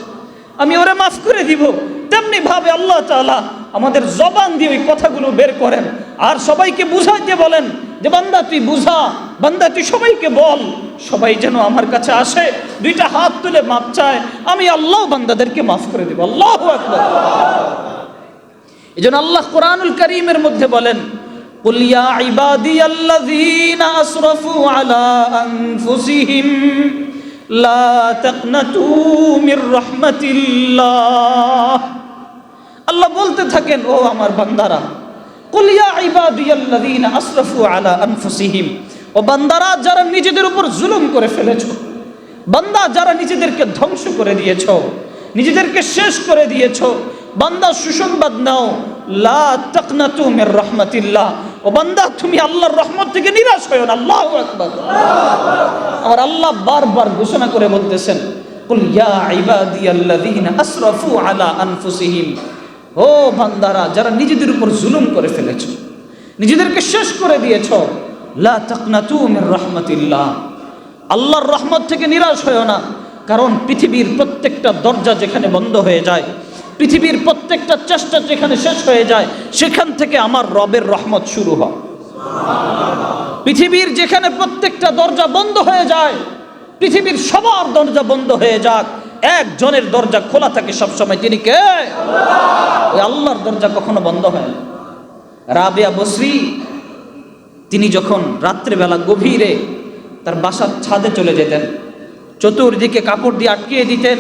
আমি ওরে মাফ করে দিব, তেমনি ভাবে আল্লাহ তাআলা আমাদের জবান দিয়ে ওই কথাগুলো বের করেন, আর সবাইকে বুঝাইতে বলেন যে বান্দা তুই বুঝা, বান্দা তুই সবাইকে বল, সবাই যেন আমার কাছে আসে, 2টা হাত তুলে মাপ চায়, আমি আল্লাহ বান্দাদেরকে মাফ করে দেব। আল্লাহু আকবার। এজন্য আল্লাহ কোরআনুল কারীমের মধ্যে বলেন, কুল ইয়া ইবাদিয়াল্লাযীনা আসরাফু আলা আনফুসিহিম লা তাকনাতু মির রাহমাতিল্লাহ। আল্লাহ বলতে থাকেন, ও আমার বান্দারা, কুল ইয়া ইবাদিয়াল্লাযীনা আসরাফু আলা আনফুসিহিম, ও বান্দারা যারা নিজেদের উপর জুলুম করে ফেলেছো, বান্দা যারা নিজেদেরকে ধ্বংস করে দিয়েছো, নিজেদেরকে শেষ করে দিয়েছো, বান্দা সুসংবাদ নাও, লা তাকনাতু মির রাহমাতিল্লাহ, ও বান্দা তুমি আল্লাহর রহমত থেকে নিরাশ হয়ো না। আল্লাহু আকবার। আমার আল্লাহ বারবার ঘোষণা করে বলতেছেন, কুল ইয়া ইবাদিয়াল্লাযীনা আসরাফু আলা আনফুসিহিম, ও বান্দারা যারা নিজেদের উপর জুলুম করে ফেলেছো, নিজেদেরকে শেষ করে দিয়েছো, লা তাকনাতু মির রাহমাতিল্লাহ, আল্লাহর রহমত থেকে নিরাশ হয়ো না। কারণ পৃথিবীর প্রত্যেকটা দরজা যেখানে বন্ধ হয়ে যায়, পৃথিবীর প্রত্যেকটা চেষ্টা যেখানে শেষ হয়ে যায়, সেখান থেকে আমার রবের রহমত শুরু হয়। পৃথিবীর যেখানে প্রত্যেকটা দরজা বন্ধ হয়ে যায়, পৃথিবীর সবার দরজা বন্ধ হয়ে যাক, একজনের দরজা খোলা থাকে সবসময়, তিনি কে? ওই আল্লাহর দরজা কখনো বন্ধ হয় না। রাবিয়া বসরি তিনি যখন রাত্রেবেলা গভীরে তার বাসার ছাদে চলে যেতেন, চতুর্দিকে কাপড় দিয়ে আটকিয়ে দিতেন,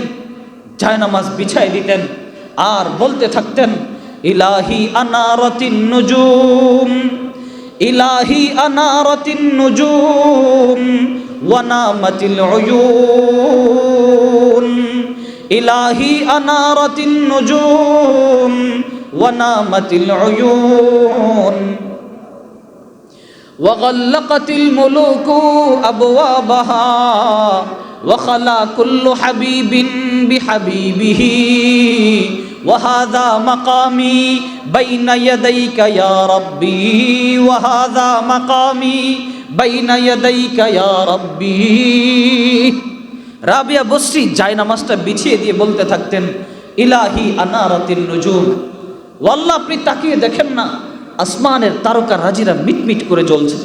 জায়নামাজ বিছাই দিতেন, আর বলতে থাকতেন, ইলাহি আনারাতিন নুজুম, ইলাহি আনারাতিন নুজুম ওয়া নামাতিল উয়ুন, ইলাহি আনারাতিন নুজুম ওয়া নামাতিল উয়ুন, وغلقت الملوك أبوابها وخلا كل حبيب بحبيبه وهذا مقامي بين يديك يا ربي وهذا مقامي بين يديك يا ربي। রাবিয়া বসরি জায়নামাজটা বিছিয়ে দিয়ে বলতে থাকতেন, ইলাহি আনারাতিন নুজুম, ও আল্লাহ আপনি তাকিয়ে দেখেন না, আসমানের তারকা রাজিরা মিটমিট করে জ্বলছে,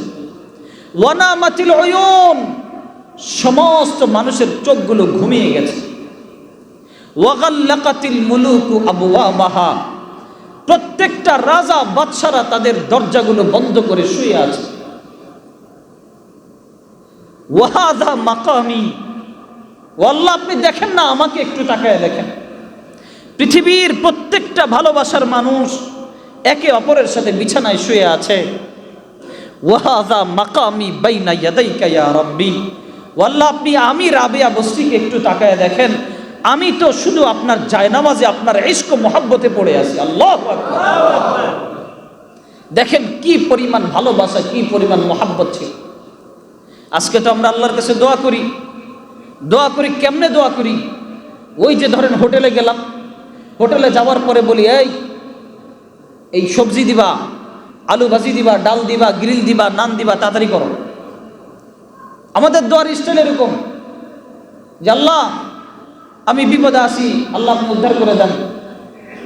ওয়ানামাতিল উয়ুন, সমস্ত মানুষের চোখগুলো ঘুমিয়ে গেছে, ওয়াগাল্লাকাতিল মুলুকু আবওয়াবাহা, প্রত্যেকটা রাজা বাদশারা তাদের দরজাগুলো বন্ধ করে শুয়ে আছে, ওয়াহাযা মাকামি, ও আল্লাহ আপনি দেখেন না, আমাকে একটু তাকায় দেখেন, পৃথিবীর প্রত্যেকটা ভালোবাসার মানুষ একে অপরের সাথে বিছানায় শুয়ে আছে, ওয়াহাযা মাকামি বাইনা ইয়াদাইকা ইয়া রাব্বি, ও আল্লাহ আপনি আমি রাবিয়া বসরিকে একটু তাকায় দেখেন, আমি তো শুধু আপনার জায়নামাজে আপনার ইশক ও মহব্বতে পড়ে আছি। আল্লাহু আকবার। দেখেন কি পরিমাণ ভালোবাসা, কি পরিমাণ মহব্বত ছিল। আজকে তো আমরা আল্লাহর কাছে দোয়া করি, দোয়া করি কেমনে দোয়া করি? ওই যে ধরেন হোটেলে গেলাম, হোটেলে যাওয়ার পরে বলি, এই সবজি দিবা, আলু ভাজি দিবা, ডাল দিবা, গ্রিল দিবা, নান দিবা, তাড়াতাড়ি করো। আমাদের দোয়ার স্টাইল এরকম যে আল্লাহ আমি বিপদে আসি, আল্লাহ আপনি উদ্ধার করে দেন,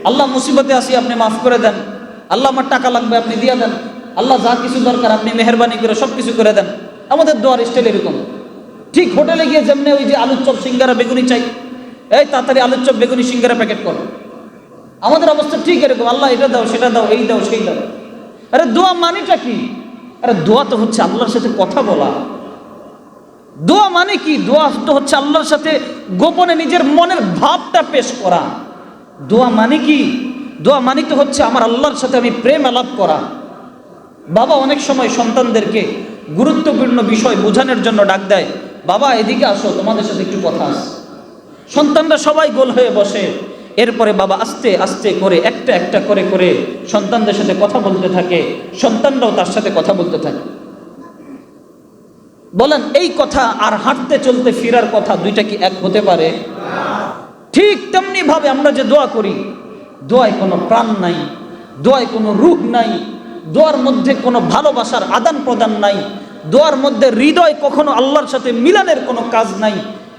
আল্লাহ মুসিবতে আসি আপনি মাফ করে দেন, আল্লাহ আমার টাকা লাগবে আপনি দিয়ে দেন, আল্লাহ যা কিছু দরকার আপনি মেহেরবানি করে সব কিছু করে দেন। আমাদের দোয়ার স্টাইল এরকম। ঠিক হোটেলে গিয়ে যেমনি ওই যে আলুর চপ সিঙ্গারা বেগুনি চাই, এই তাড়াতাড়ি আলুর চপ বেগুনি সিঙ্গারা প্যাকেট করো, আমাদের অবস্থা ঠিক এরকম, আল্লাহ এটা দাও সেটা দাও, এই দাও সেই দাও। আরে দোয়া মানেটা কি? আরে দোয়া তো হচ্ছে আল্লাহর সাথে কথা বলা। দোয়া মানে কি? দোয়া তো হচ্ছে আল্লাহর সাথে গোপনে নিজের মনের ভাবটা পেশ করা। দোয়া মানে কি? দোয়া মানে তো হচ্ছে আমার আল্লাহর সাথে আমি প্রেম আলাপ করা। বাবা অনেক সময় সন্তানদেরকে গুরুত্বপূর্ণ বিষয় বোঝানোর জন্য ডাক দেয়, বাবা এদিকে আসো, তোমাদের সাথে একটু কথা আছে। সন্তানরা সবাই গোল হয়ে বসে, এরপরে বাবা আস্তে আস্তে করে একটা একটা করে করে সন্তানদের সাথে কথা বলতে থাকে, সন্তানরাও তার সাথে কথা বলতে থাকে। বলেন এই কথা আর হাঁটতে চলতে ফিরার কথা দুইটা কি এক হতে পারে? ঠিক তেমনি ভাবে আমরা যে দোয়া করি, দোয়ায় কোনো প্রাণ নাই, দোয়ায় কোনো রূহ নাই, দোয়ার মধ্যে কোনো ভালোবাসার আদান প্রদান নাই, দোয়ার মধ্যে হৃদয় কখনো আল্লাহর সাথে মিলানের কোনো কাজ নাই।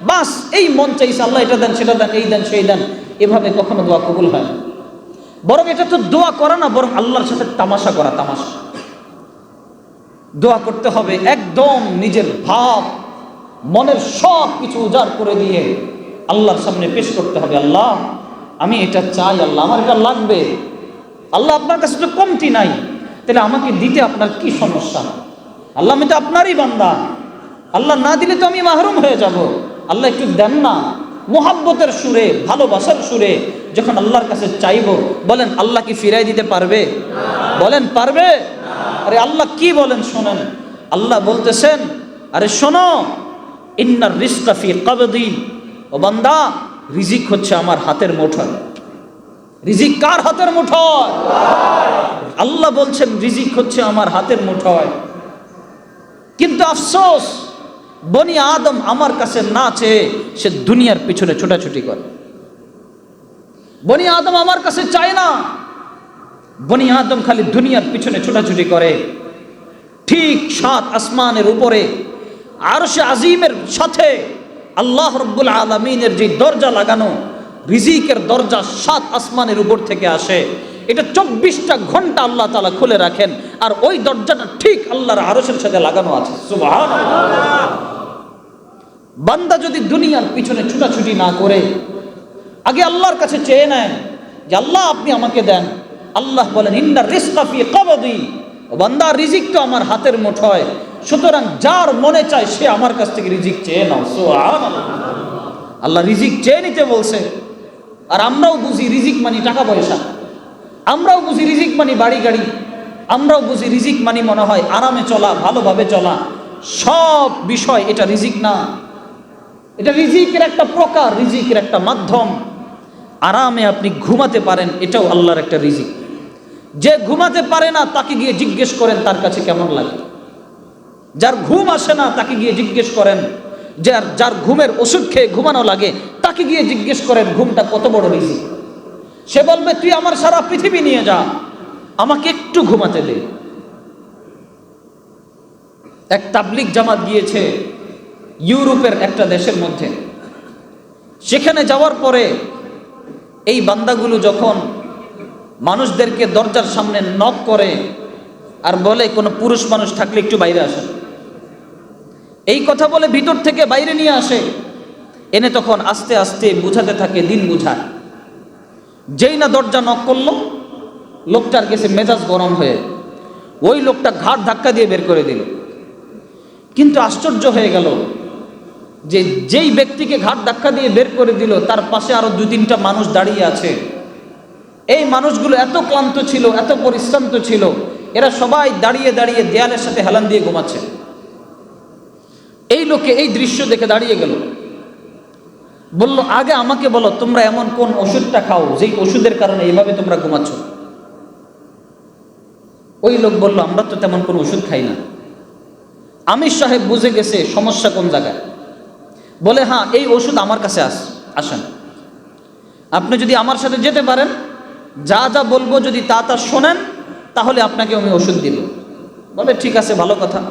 বাস এই মন চাইছে আল্লাহ এটা দেন সেটা দেন, এই দেন সেই দেন, এভাবে কখনো দোয়া কবুল হয় না। বরং এটা তো দোয়া করা না, বরং আল্লাহর সাথে তামাশা করা। তামাশা দোয়া করতে হবে একদম নিজের ভাব, মনের সব কিছু উজাড় করে দিয়ে আল্লাহর সামনে পেশ করতে হবে। আল্লাহ আমি এটা চাই, আল্লাহ আমার এটা লাগবে, আল্লাহ আপনার কাছে তো কমতি নাই, তাহলে আমাকে দিতে আপনার কি সমস্যা? আল্লাহ আমি তো আপনারই বান্দা, আল্লাহ না দিলে তো আমি মাহরুম হয়ে যাব, আল্লাহ একটু দেন না। মোহাব্বতের সুরে, ভালোবাসার সুরে যখন আল্লাহর কাছে চাইব, বলেন আল্লাহ কি ফিরাই দিতে পারবে? বলেন পারবে? আরে আল্লাহ কি বলেন শোনেন, আল্লাহ বলতেছেন, আরে শোনো, ইন্নার রিজকা ফি কবদি, ও বান্দা রিজিক হচ্ছে আমার হাতের মুঠোয়। রিজিক কার হাতের মুঠোয়? আল্লাহ বলছেন রিজিক হচ্ছে আমার হাতের মুঠোয়। কিন্তু আফসোস, বনি আদম আমার কাছে না চেয়ে সে দুনিয়ার পিছনে ছোটাছুটি করে। বনি আদম আমার কাছে চায় না, বনি আদম খালি দুনিয়ার পিছনে ছোটাছুটি করে। ঠিক 7 আসমানের উপরে আরশে আজিমের সাথে আল্লাহ রাব্বুল আলামিনের যে দরজা লাগানো, রিজিকের দরজা 7 আসমানের উপর থেকে আসে। এটা 24টা ঘন্টা আল্লাহ তাআলা খুলে রাখেন, আর ওই দরজাটা ঠিক আল্লাহর আরশের সাথে লাগানো আছে। সুবহানাল্লাহ। বান্দা যদি দুনিয়ার পিছনে ছুটাছুটি না করে আগে আল্লাহর কাছে চেয়ে নেয় যে আল্লাহ আপনি আমাকে দেন, আল্লাহ বলেন ইন্নার রিজকা ফি কবদি, বান্দা রিজিক তো আমার হাতের মুঠোয়, সুতরাং যার মনে চায় সে আমার কাছ থেকে রিজিক চেয়ে নাও। সুবহানাল্লাহ। আল্লাহ রিজিক চেয়ে নিতে বলছে। আর আমরাও বুঝি রিজিক মানে টাকা পয়সা, আমরাও বুঝি রিজিক মানে বাড়ি গাড়ি, আমরাও বুঝি রিজিক মানে মনে হয় আরামে চলা, ভালোভাবে চলা। সব বিষয় এটা রিজিক না, এটা রিজিকের একটা প্রকার, রিজিকের একটা মাধ্যম। আরামে আপনি ঘুমাতে পারেন, এটাও আল্লাহর একটা রিজিক। যে ঘুমাতে পারে না তাকে গিয়ে জিজ্ঞেস করেন তার কাছে কেমন লাগে। যার ঘুম আসে না তাকে গিয়ে জিজ্ঞেস করেন, যার ঘুমের ওষুধ খেয়ে ঘুমানো লাগে তাকে গিয়ে জিজ্ঞেস করেন ঘুমটা কত বড় রিজিক। সে বলবে তুই আমার সারা পৃথিবী নিয়ে যা, আমাকে একটু ঘুমাতে দে। এক তাবলিগ জামাত গিয়েছে ইউরোপের একটা দেশের মধ্যে। সেখানে যাওয়ার পরে এই বান্দাগুলো যখন মানুষদেরকে দরজার সামনে নক করে আর বলে কোনো পুরুষ মানুষ থাকলে একটু বাইরে আসেন, এই কথা বলে ভিতর থেকে বাইরে নিয়ে আসে, এনে তখন আস্তে আস্তে বুঝাতে থাকে, দিন বুঝায়। যেই না দরজা নক করলো, লোকটার গেছে মেজাজ গরম হয়ে, ওই লোকটা ঘাট ধাক্কা দিয়ে বের করে দিল। কিন্তু আশ্চর্য হয়ে গেল যে যেই ব্যক্তিকে ঘাট ধাক্কা দিয়ে বের করে দিল তার পাশে আরো 2-3টা মানুষ দাঁড়িয়ে আছে। এই মানুষগুলো এত ক্লান্ত ছিল, এত পরিশ্রান্ত ছিল, এরা সবাই দাঁড়িয়ে দাঁড়িয়ে দেয়ালের সাথে হেলান দিয়ে ঘুমাচ্ছে। এই লোকে এই দৃশ্য দেখে দাঁড়িয়ে গেল, বলল আগে আমাকে বলো তোমরা এমন কোন ওষুধটা খাও যেই ওষুধের কারণে এইভাবে তোমরা ঘুমাচ্ছ। ওই লোক বলল আমরা তো তেমন কোনো ওষুধ খাই না। আমির সাহেব বুঝে গেছে সমস্যা কোন জায়গায়। বলে হ্যাঁ এই ওষুধ আমার কাছে আসেন, আপনি যদি আমার সাথে যেতে পারেন, যা যা বলবো যদি তা তা শোনেন, তাহলে আপনাকে আমি ওষুধ দিব। বলে ঠিক আছে, ভালো কথা।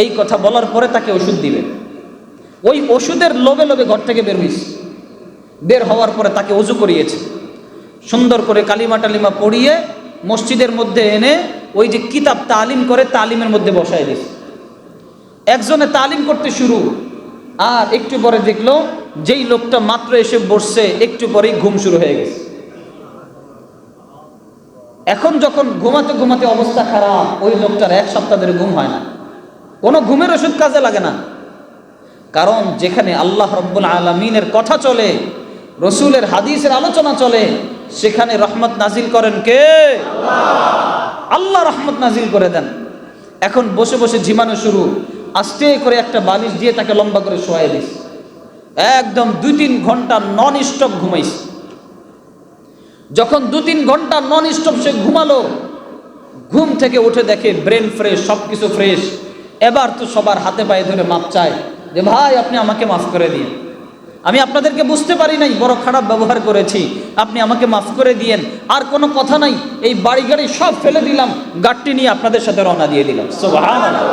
এই কথা বলার পরে তাকে ওষুধ দিবে। ওই ওষুধের লোভে লোভে ঘর থেকে বের হইছে। বের হওয়ার পরে তাকে ওযু করিয়েছে, সুন্দর করে কালিমা টালিমা পড়িয়ে মসজিদের মধ্যে এনে ওই যে কিতাব তালিম করে তালিমের মধ্যে বসায় দিয়েছে। একজনে তালিম করতে শুরু, আর একটু পরে দেখলো যেই লোকটা মাত্র এসে বসছে একটু পরেই ঘুম শুরু হয়ে গেছে। এখন যখন ঘুমাতে ঘুমাতে অবস্থা খারাপ, ওই লোকটার 1 সপ্তাহ ধরে ঘুম হয় না, কোনো ঘুমের ওষুধ কাজে লাগে না। কারণ যেখানে আল্লাহ রাব্বুল আলামিনের কথা চলে, রসুলের হাদিসের আলোচনা চলে, সেখানে রহমত নাজিল করেন কে? আল্লাহ রহমত নাজিল করে দেন। এখন বসে বসে ঝিমানো শুরু, আস্তে করে একটা বালিশ দিয়ে তাকে লম্বা করে শোয়াই দিস। একদম 2-3 ঘন্টা নন স্টপ ঘুমাইছে। যখন 2-3 ঘন্টা নন স্টপ সে ঘুমালো, ঘুম থেকে উঠে দেখে ব্রেন ফ্রেশ, সবকিছু ফ্রেশ। এবার তো সবার হাতে পায়ে ধরে মাপ চায় যে ভাই আপনি আমাকে মাফ করে দিন, আমি আপনাদেরকে বুঝতে পারি নাই, বড় খারাপ ব্যবহার করেছি, আপনি আমাকে মাফ করে দিয়েন। আর কোনো কথা নাই, এই বাড়ি গাড়ি সব ফেলে দিলাম, গাড়ি নিয়ে আপনাদের সাথে রওনা দিয়ে দিলাম। সুবহানাল্লাহ।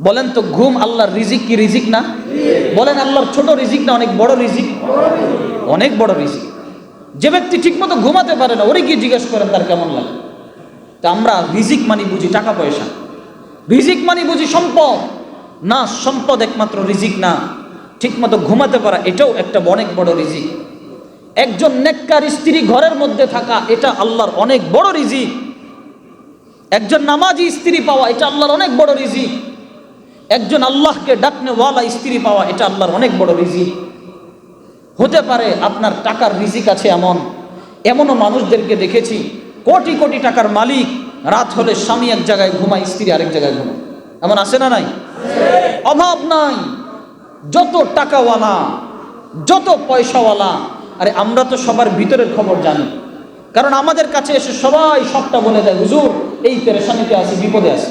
বলেন তো ঘুম আল্লাহর রিজিক কি রিজিক না? বলেন আল্লাহর ছোট রিজিক না অনেক বড় রিজিক? অনেক বড় রিজিক। যে ব্যক্তি ঠিকমতো ঘুমাতে পারে না, ওরে গিয়ে জিজ্ঞেস করেন তার কেমন লাগে। তা আমরা রিজিক মানি বুঝি টাকা পয়সা, রিজিক মানি বুঝি সম্পদ না। সম্পদ একমাত্র রিজিক না, ঠিকমতো ঘুমাতে পারা এটাও একটা অনেক বড় রিজিক। একজন নেককার স্ত্রী ঘরের মধ্যে থাকা, এটা আল্লাহর অনেক বড় রিজিক। একজন নামাজি স্ত্রী পাওয়া, এটা আল্লাহর অনেক বড় রিজিক। একজন আল্লাহকে ডাকনেওয়ালা স্ত্রী পাওয়া, এটা আল্লাহর অনেক বড় রিজিক। হতে পারে আপনার টাকার রিজিক আছে, এমনও মানুষদেরকে দেখেছি কোটি কোটি টাকার মালিক, রাত হলে স্বামী এক জায়গায় ঘুমায়, স্ত্রী আরেক জায়গায় ঘুমায়। এমন আছে না নাই? অভাব নাই। যত টাকাওয়ালা, যত পয়সাওয়ালা, আরে আমরা তো সবার ভিতরের খবর জানি, কারণ আমাদের কাছে এসে সবাই সবটা বলে দেয়, হুজুর এই পেরেশানিতে আছি, বিপদে আছি।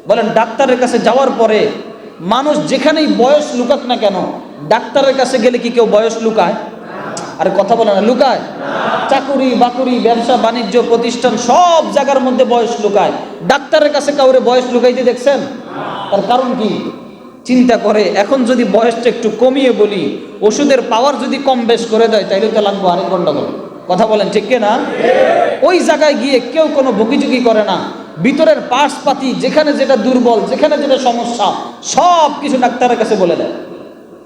বলেন ডাক্তারের কাছে যাওয়ার পরে মানুষ যেখানেই বয়স লুকাক না কেন, ডাক্তারের কাছে গেলে কি কেউ বয়স লুকায়? আরে কথা বলে না, লুকায়? চাকুরি বাকুরি ব্যবসা বাণিজ্য প্রতিষ্ঠান সব জায়গার মধ্যে বয়স লুকায়। ডাক্তারের কাছে কাউরে বয়স লুকাইতে দেখছেন? তার কারণ কি? চিন্তা করে এখন যদি বয়সটা একটু কমিয়ে বলি, ওষুধের পাওয়ার যদি কম বেশ করে দেয়, তাইলে তো লাগবো আরেক ঘন্টা করে। কথা বলেন ঠিক কিনা? ওই জায়গায় গিয়ে কেউ কোনো বকিঝুঁকি করে না, ভিতরের পার্টস পাতি যেখানে যেটা দুর্বল, যেখানে যেটা সমস্যা, সব কিছু ডাক্তারের কাছে বলে দেয়।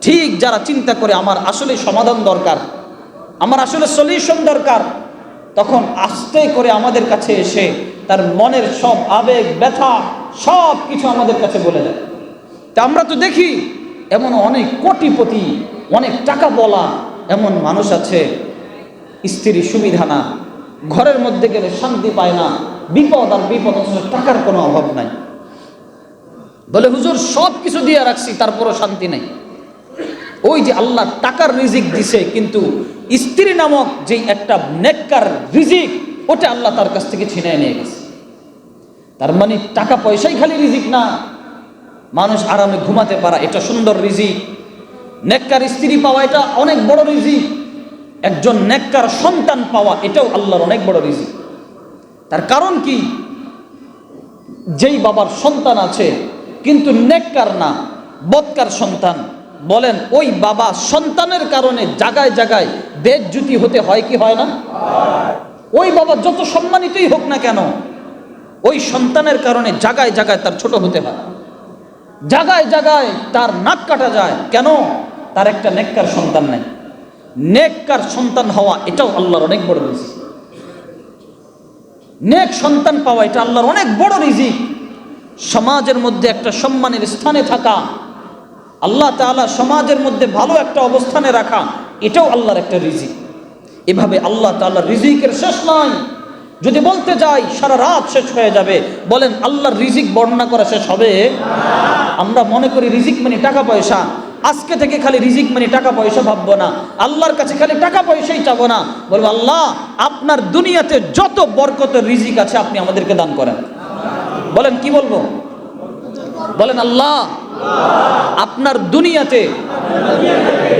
ঠিক যারা চিন্তা করে আমার আসলে সমাধান দরকার, আমার আসলে সলিউশন দরকার, তখন আস্তে করে আমাদের কাছে এসে তার মনের সব আবেগ ব্যথা সব কিছু আমাদের কাছে বলে দেয়। তা আমরা তো দেখি এমন অনেক কোটিপতি, অনেক টাকা বলা এমন মানুষ আছে, স্ত্রীর সুবিধা না, ঘরের মধ্যে গেলে শান্তি পায় না, বিপদ আর বিপদ, টাকার কোনো অভাব নাই। বলে হুজুর সব কিছু দিয়ে রাখছি তারপরও শান্তি নেই। ওই যে আল্লাহ টাকার রিজিক দিছে, কিন্তু স্ত্রী নামক যে একটা নেককার রিজিক, ওটা আল্লাহ তার কাছ থেকে ছিনিয়ে নিয়ে গেছে। তার মানে টাকা পয়সাই খালি রিজিক না, মানুষ আরামে ঘুমাতে পারা এটা সুন্দর রিজিক, নেককার স্ত্রী পাওয়া এটা অনেক বড় রিজিক, একজন নেককার সন্তান পাওয়া এটাও আল্লাহর অনেক বড় রিজিক। তার কারণ কি? যেই বাবার সন্তান আছে কিন্তু নেককার না, বদকার সন্তান, বলেন ওই বাবা সন্তানের কারণে জায়গায় জায়গায় বেজ্জতি হতে হয় কি হয় না? ওই বাবা যত সম্মানিতই হোক না কেন, ওই সন্তানের কারণে জায়গায় জায়গায় তার ছোট হতে হয়, জায়গায় জায়গায় তার নাক কাটা যায়। কেন? তার একটা নেককার সন্তান নাই। নেককার সন্তান হওয়া এটাও আল্লাহর অনেক বড় রিজিক। নেক সন্তান পাওয়া এটা আল্লাহর অনেক বড় রিজিক। সমাজের মধ্যে একটা সম্মানের স্থানে থাকা, আল্লাহ তাআলা সমাজের মধ্যে ভালো একটা অবস্থানে রাখা, এটাও আল্লাহর একটা রিজিক। এভাবে আল্লাহ তাআলার রিজিকের শেষ নাই। যদি বলতে যাই সারা রাত শেষ হয়ে যাবে। বলেন আল্লাহর রিজিক বর্ণনা করা শেষ হবে? আমরা মনে করি রিজিক মানে টাকা পয়সা। আজকে থেকে খালি রিজিক মানে টাকা পয়সা ভাববো না, আল্লাহর কাছে খালি টাকা পয়সাই চাবো না, বলবো আল্লাহ আপনার দুনিয়াতে যত বরকতের রিজিক আছে আপনি আমাদেরকে দান করেন। বলেন কি বলবো? বলেন আল্লাহ আপনার দুনিয়াতে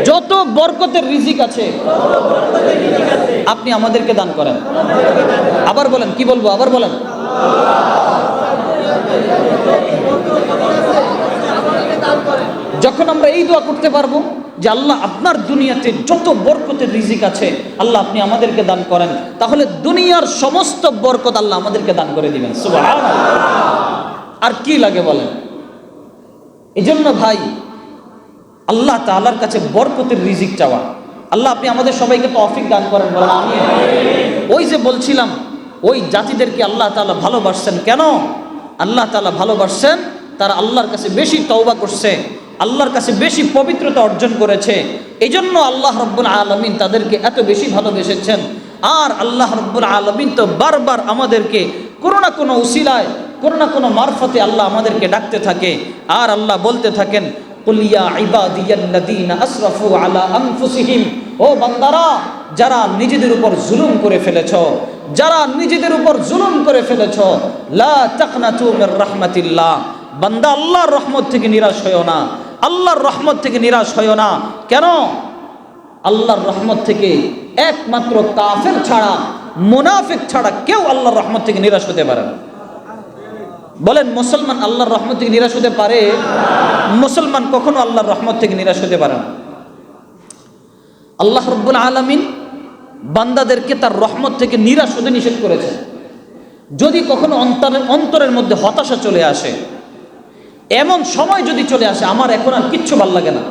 যত বরকতের রিজিক আছে আপনি আমাদেরকে দান করেন। আবার বলেন কি বলবো? আবার বলেন। যখন আমরা এই দোয়া করতে পারবো যে আল্লাহ আপনার দুনিয়াতে যত বরকতের রিজিক আছে আল্লাহ আপনি আমাদেরকে দান করেন, তাহলে দুনিয়ার সমস্ত বরকত আল্লাহ আমাদেরকে দান করে দিবেন। সুবহানাল্লাহ। আর কি লাগে বলেন? এজন্য ভাই আল্লাহ তাআলার কাছে বরকতের রিজিক চাওয়া, আল্লাহ আপনি আমাদের সবাইকে তৌফিক দান করেন, বলেন আমিন। ওই যে বলছিলাম ওই জাতিদেরকে আল্লাহ তাআলা ভালোবাসছেন কেন? আল্লাহ তাআলা ভালোবাসছেন, তারা আল্লাহর কাছে বেশি তওবা করছে, আল্লাহর কাছে বেশি পবিত্রতা অর্জন করেছে। এই জন্য আল্লাহ রাব্বুল আলামিন তাদেরকে এত বেশি ভালোবেসেছেন। আর আল্লাহ রাব্বুল আলামিন তো বারবার আমাদেরকে কোনো না কোনো উসিলায়, কোনো না কোনো মারফতে আল্লাহ আমাদেরকে ডাকতে থাকে। আর আল্লাহ বলতে থাকেন কুল ইয়া ইবাদিয়াল্লাযীনা আসরাফু আলা আনফুসিহিম, ও বান্দারা যারা নিজেদের উপর জুলুম করে ফেলেছো, যারা নিজেদের উপর জুলুম করে ফেলেছো, লা তাকনাতু মির রাহমাতিল্লাহ, বান্দা আল্লাহর রহমত থেকে নিরাশ হয়ো না, আল্লাহর রহমত থেকে নিরাশ হয়ো না। কেন? আল্লাহর রহমত থেকে একমাত্র কাফের ছাড়া, মুনাফিক ছাড়া কেউ আল্লাহর রহমত থেকে নিরাশ হতে পারে না। বলেন মুসলমান আল্লাহর রহমত থেকে নিরাশ হতে পারে? মুসলমান কখনো আল্লাহর রহমত থেকে নিরাশ হতে পারে না। আল্লাহ রাব্বুল আলামিন বান্দাদেরকে তার রহমত থেকে নিরাশ হতে নিষেধ করেছে। যদি কখনো অন্তরের মধ্যে হতাশা চলে আসে, এমন সময় যদি চলে আসে আমার এখন আর কিচ্ছু ভাল লাগে না,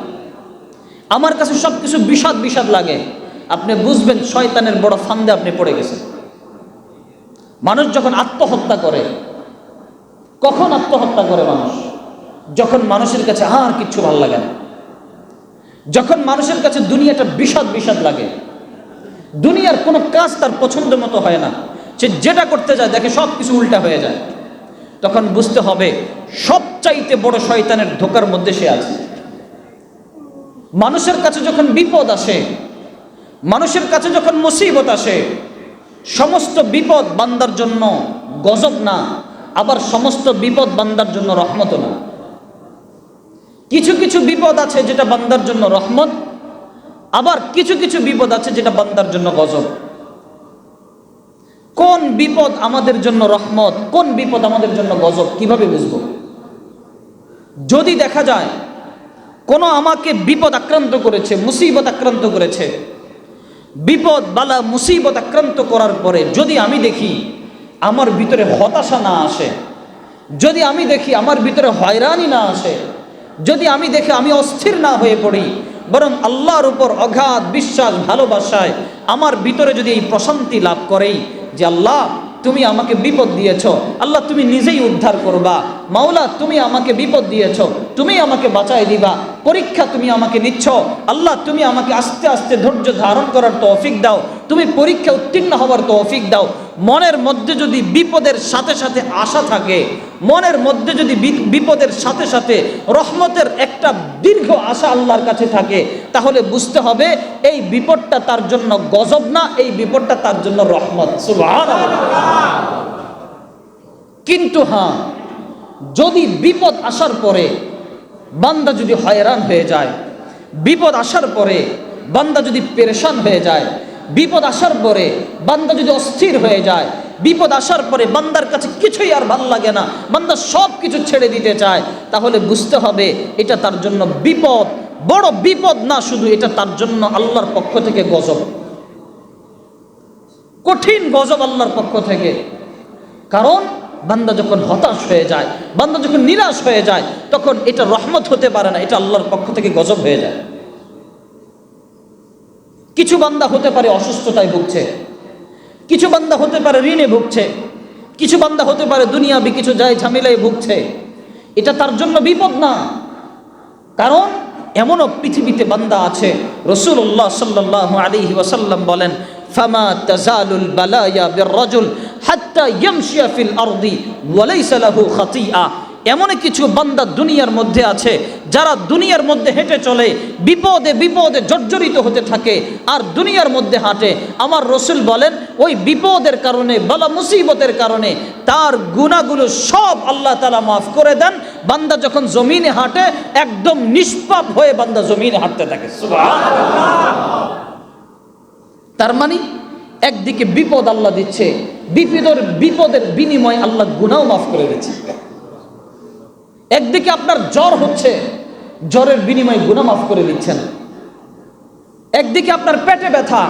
আমার কাছে সব কিছু বিষাদ বিষাদ লাগে, আপনি বুঝবেন শয়তানের বড় ফান্দে আপনি পড়ে গেছেন। মানুষ যখন আত্মহত্যা করে, কখন আত্মহত্যা করে মানুষ? যখন মানুষের কাছে আর কিচ্ছু ভাল লাগে না, যখন মানুষের কাছে দুনিয়াটা বিষাদ বিষাদ লাগে, দুনিয়ার কোনো কাজ তার পছন্দ মতো হয় না, সে যেটা করতে যায় দেখে সব কিছু উল্টা হয়ে যায়, তখন বুঝতে হবে সবচাইতে বড় শয়তানের ধোকার মধ্যে সে আছে। মানুষের কাছে যখন বিপদ আসে, মানুষের কাছে যখন মুসিবত আসে, সমস্ত বিপদ বান্দার জন্য গজব না, আবার সমস্ত বিপদ বান্দার জন্য রহমত না। কিছু কিছু বিপদ আছে যেটা বান্দার জন্য রহমত, আবার কিছু কিছু বিপদ আছে যেটা বান্দার জন্য গজব। কোন বিপদ আমাদের জন্য রহমত, কোন বিপদ আমাদের জন্য গজব কিভাবে বুঝবো? যদি দেখা যায় কোনো আমাকে বিপদ আক্রান্ত করেছে, মুসিবত আক্রান্ত করেছে, বিপদ বালা মুসিবত আক্রান্ত করার পরে যদি আমি দেখি আমার ভিতরে হতাশা না আসে, যদি আমি দেখি আমার ভিতরে হয়রানি না আসে, যদি আমি দেখি আমি অস্থির না হয়ে পড়ি, বরং আল্লাহর উপর অগাধ বিশ্বাস ভালোবাসায় আমার ভিতরে যদি এই প্রশান্তি লাভ করেই যে আল্লাহ তুমি আমাকে বিপদ দিয়েছ, আল্লাহ তুমি নিজেই উদ্ধার করবা, মাওলা তুমি আমাকে বিপদ দিয়েছ, তুমি আমাকে বাঁচাই দিবা, পরীক্ষা তুমি আমাকে নিচ্ছ, আল্লাহ তুমি আমাকে আস্তে আস্তে ধৈর্য ধারণ করার তৌফিক দাও, তুমি পরীক্ষা উত্তীর্ণ হওয়ার তৌফিক দাও। মনের মধ্যে যদি বিপদের সাথে সাথে আশা থাকে, মনের মধ্যে যদি বিপদের সাথে সাথে রহমতের একটা দীর্ঘ আশা আল্লাহর কাছে থাকে, তাহলে বুঝতে হবে এই বিপদটা তার জন্য গজব না, এই বিপদটা তার জন্য রহমত। সুবহানাল্লাহ। কিন্তু হ্যাঁ, যদি বিপদ আসার পরে বান্দা যদি হয়রান হয়ে যায়, বিপদ আসার পরে বান্দা যদি পেরেশান হয়ে যায়, বিপদ আসার পরে বান্দা যদি অস্থির হয়ে যায়, বিপদ আসার পরে বান্দার কাছে কিছুই আর ভাল লাগে না, বান্দা সব কিছু ছেড়ে দিতে চায়, তাহলে বুঝতে হবে এটা তার জন্য বিপদ, বড় বিপদ না শুধু, এটা তার জন্য আল্লাহর পক্ষ থেকে গজব, কঠিন গজব আল্লাহর পক্ষ থেকে। কারণ বান্দা যখন হতাশ হয়ে যায়, বান্দা যখন নিরাশ হয়ে যায়, তখন এটা রহমত হতে পারে না, এটা আল্লাহর পক্ষ থেকে গজব হয়ে যায়। কিছু বান্দা হতে পারে অসুস্থতায় ভুগছে, কিছু বান্দা হতে পারে ঋণে ভুগছে, কিছু বান্দা হতে পারে দুনিয়াবি কিছু যায় ঝামেলায় ভুগছে, এটা তার জন্য বিপদ না। কারণ এমনও পৃথিবীতে বান্দা আছে, রাসূলুল্লাহ সাল্লাল্লাহু আলাইহি ওয়াসাল্লাম বলেন, ফামা তাজালুল বালায়া বিররাজুল হাত্তা ইয়ামশিয়া ফিল আরদি ওয়া লাইসা লাহু খাতিআ। এমন কিছু বান্দা দুনিয়ার মধ্যে আছে যারা দুনিয়ার মধ্যে হেঁটে চলে, বিপদে বিপদে জর্জরিত হতে থাকে আর দুনিয়ার মধ্যে হাঁটে। আমার রাসূল বলেন ওই বিপদের কারণে, বালা মুসিবতের কারণে তার গুনাহগুলো সব আল্লাহ তাআলা মাফ করে দেন। বান্দা যখন জমিনে হাঁটে একদম নিষ্পাপ হয়ে বান্দা জমিনে হাঁটতে থাকে। সুবহানাল্লাহ। তার মানে একদিকে বিপদ আল্লাহ দিচ্ছে, বিপদের বিনিময়ে আল্লাহ গুনাহ মাফ করে দিচ্ছে। একদিকে আপনার জ্বর হচ্ছে, জ্বরের বিনিময়ে গুনাহ মাফ করে দিচ্ছেন। একদিকে আপনার পেটে ব্যথা,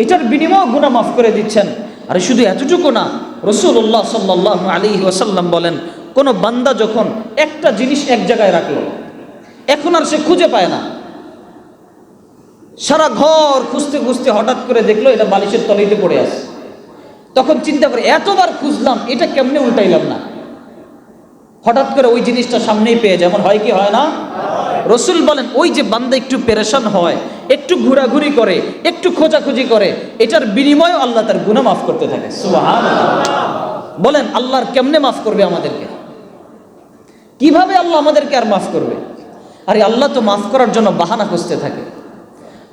এটার বিনিময়ে গুনাহ মাফ করে দিচ্ছেন। আর শুধু এতটুকু না, রাসূলুল্লাহ সাল্লাল্লাহু আলাইহি ওয়াসাল্লাম বলেন, কোন বান্দা যখন একটা জিনিস এক জায়গায় রাখলো, এখন আর সে খুঁজে পায় না, সারা ঘর খুঁজতে খুঁজতে হঠাৎ করে দেখলো এটা বালিশের তলাইতে পড়ে আছে, তখন চিন্তা করে এতবার খুঁজলাম এটা কেমনে উল্টাইলাম না, হঠাৎ করে ওই জিনিসটা সামনেই পেয়ে যায়। এমন হয় কি হয় না? রাসূল বলেন ওই যে বান্দা একটু পেরেশান হয়, একটু ঘোরাঘুরি করে, একটু খোঁজাখুঁজি করে, এটার বিনিময়ে আল্লাহ তার গুনাহ মাফ করতে থাকে। সুবহানাল্লাহ। বলেন আল্লাহর কেমনে মাফ করবে আমাদেরকে? কিভাবে আল্লাহ আমাদেরকে আর মাফ করবে? আরে আল্লাহ তো মাফ করার জন্য বাহানা খুঁজতে থাকে,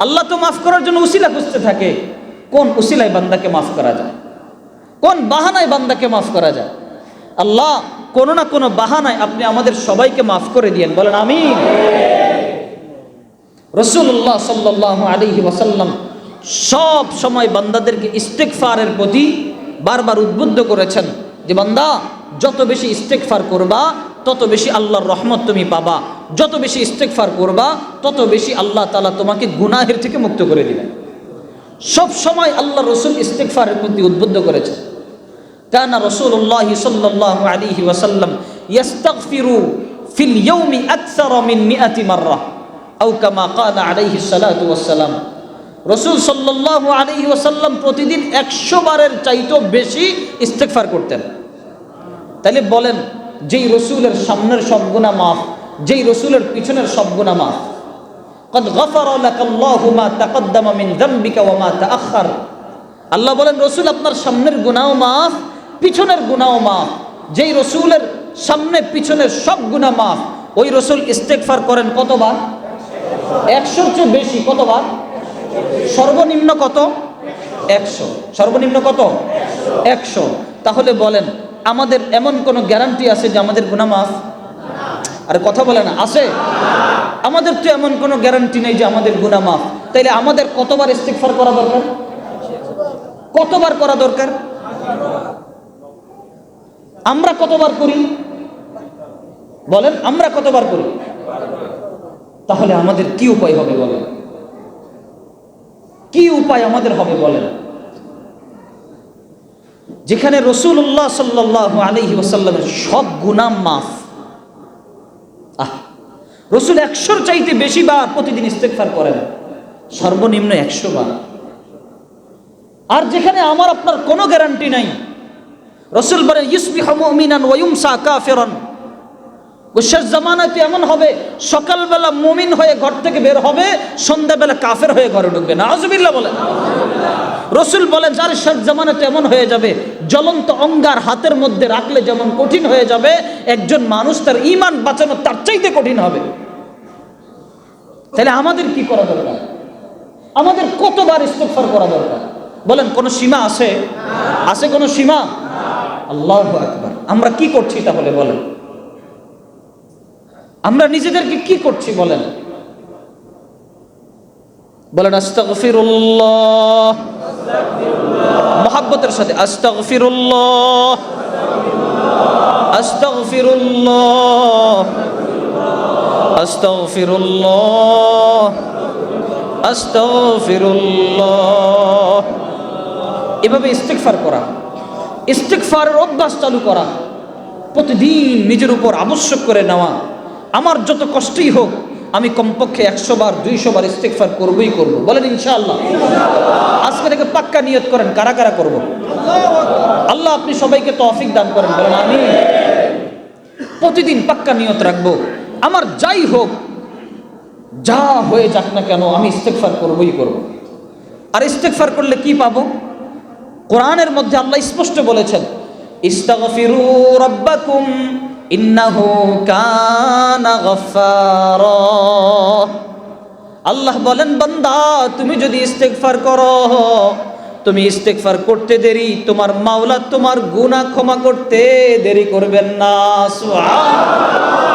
আল্লাহ তো মাফ করার জন্য উসিলা খুঁজতে থাকে। কোন উসিলায় বান্দাকে মাফ করা যায়? কোন বাহানায় বান্দাকে মাফ করা যায়? আল্লাহ কোনো না কোনো বাহানায় আপনি আমাদের সবাইকে মাফ করে দিয়েন, বলেন আমিন। রাসূলুল্লাহ সাল্লাল্লাহু আলাইহি ওয়াসাল্লাম সব সময় বান্দাদেরকে ইস্তিগফারের প্রতি বারবার উদ্বুদ্ধ করেছেন যে বান্দা যত বেশি ইস্তিগফার করবা তত বেশি আল্লাহর রহমত তুমি পাবা, যত বেশি ইস্তিগফার করবা তত বেশি আল্লাহ তাআলা তোমাকে গুনাহের থেকে মুক্ত করে দিবেন। সব সময় আল্লাহ রাসূল ইস্তিগফারের প্রতি উদ্বুদ্ধ করেছেন। কানা রাসূলুল্লাহ সাল্লাল্লাহু আলাইহি ওয়াসাল্লাম ইস্তাগফিরু ফিল ইয়াউমি আকসারা মিন 100 মাররা আও কামা ক্বালা আলাইহি সালাতু ওয়াসসালাম। রাসূল সাল্লাল্লাহু আলাইহি ওয়াসাল্লাম প্রতিদিন 100 বারের চাইতেও বেশি ইস্তিগফার করতেন। তাহলে বলেন যেই রাসূলের সামনের সব গুনাহ মাফ, যেই রাসূলের পিছনের সব গুনাহ মাফ। قد غفر لك الله ما تقدم من ذنبك وما تأخر। আল্লাহ বলেন রাসূল আপনার সামনের গুনাহ মাফ, পিছনের গুনাহ মাফ। যেই রাসূলের সামনে পিছনের সব গুনাহ মাফ, ওই রাসূল ইস্তিগফার করেন কতবার? 100-র চেয়ে বেশি। কতবার? সর্বনিম্ন কত? 100। সর্বনিম্ন কত? 100। তাহলে বলেন আমাদের এমন কোন গ্যারান্টি আছে যে আমাদের গুনাহ মাফ? আরে কথা বলে না, আছে? আমাদের তো এমন কোনো গ্যারান্টি নেই যে আমাদের গুনাহ মাফ। তাইলে আমাদের কতবার ইস্তিগফার করা দরকার? কতবার করা দরকার? আমরা কতবার করি বলেন? আমরা কতবার করি? তাহলে আমাদের কি উপায় হবে বলেন? কি উপায় আমাদের হবে বলেন? যেখানে রাসূলুল্লাহ সাল্লাল্লাহু আলাইহি ওয়াসাল্লামের সব গুনাহ মাফ, রাসূল 100-র চাইতে বেশি বার প্রতিদিন ইস্তেগফার করেন, সর্বনিম্ন 100 বার। আর যেখানে আমার আপনার কোনো গ্যারান্টি নাই, রাসূল বলেন ইউসবিহু মুমিনান ওয়া ইউমসা কাফিরান। শেষ জামানাতে এমন হবে, সকালবেলা মুমিন হয়ে ঘর থেকে বের হবে, সন্ধ্যাবেলা কাফের হয়ে ঘরে ঢুকবে। নাউজুবিল্লাহ বলেন। রাসূল বলেন যার শেষ জামানাতে এমন হয়ে যাবে, জ্বলন্ত অঙ্গার হাতের মধ্যে রাখলে যেমন কঠিন হয়ে যাবে, একজন মানুষ তার ঈমান বাঁচানো তার চাইতে কঠিন হবে। তাহলে আমাদের কি করা দরকার? আমাদের কতবার ইস্তিগফার করা দরকার বলেন? কোনো সীমা আছে? আছে কোনো সীমা? আল্লাহু আকবার। আমরা কি করছি তাহলে বলেন? আমরা নিজেদেরকে কি করছি বলেন? বলেন আস্তাগফিরুল্লাহ, মুহাব্বতের সাথে আস্তাগফিরুল্লাহ, আস্তাগফিরুল্লাহ, আস্তাগফিরুল্লাহ, আস্তাগফিরুল্লাহ। এভাবে ইস্তিগফার করা, ইস্তিগফারের অভ্যাস চালু করা, প্রতিদিন নিজের উপর আবশ্যক করে নেওয়া। আমার যত কষ্টই হোক আমি কমপক্ষে 100 বার 200 বার ইস্তিগফার করবই করব। বলেন ইনশাআল্লাহ। আজকে থেকে পাক্কা নিয়ত করেন, কারা কারা করব? আল্লাহ আপনি সবাইকে তৌফিক দান করেন, বলেন আমিন। প্রতিদিন পাক্কা নিয়ত রাখবো, আমার যাই হোক, যা হয়ে যাক না কেন আমি ইস্তিগফার করবই করব। আর ইস্তিগফার করলে কি পাবো? কোরআনের মধ্যে আল্লাহ স্পষ্ট বলেছেন, ইস্তাগফিরু রাব্বাকুম ইন্নাহু কানা গফফারা। আল্লাহ বলেন বান্দা তুমি যদি ইস্তিগফার করো, তুমি ইস্তিগফার করতে দেরি, তোমার মাওলা তোমার গুনাহ ক্ষমা করতে দেরি করবেন না। সুবহানাল্লাহ।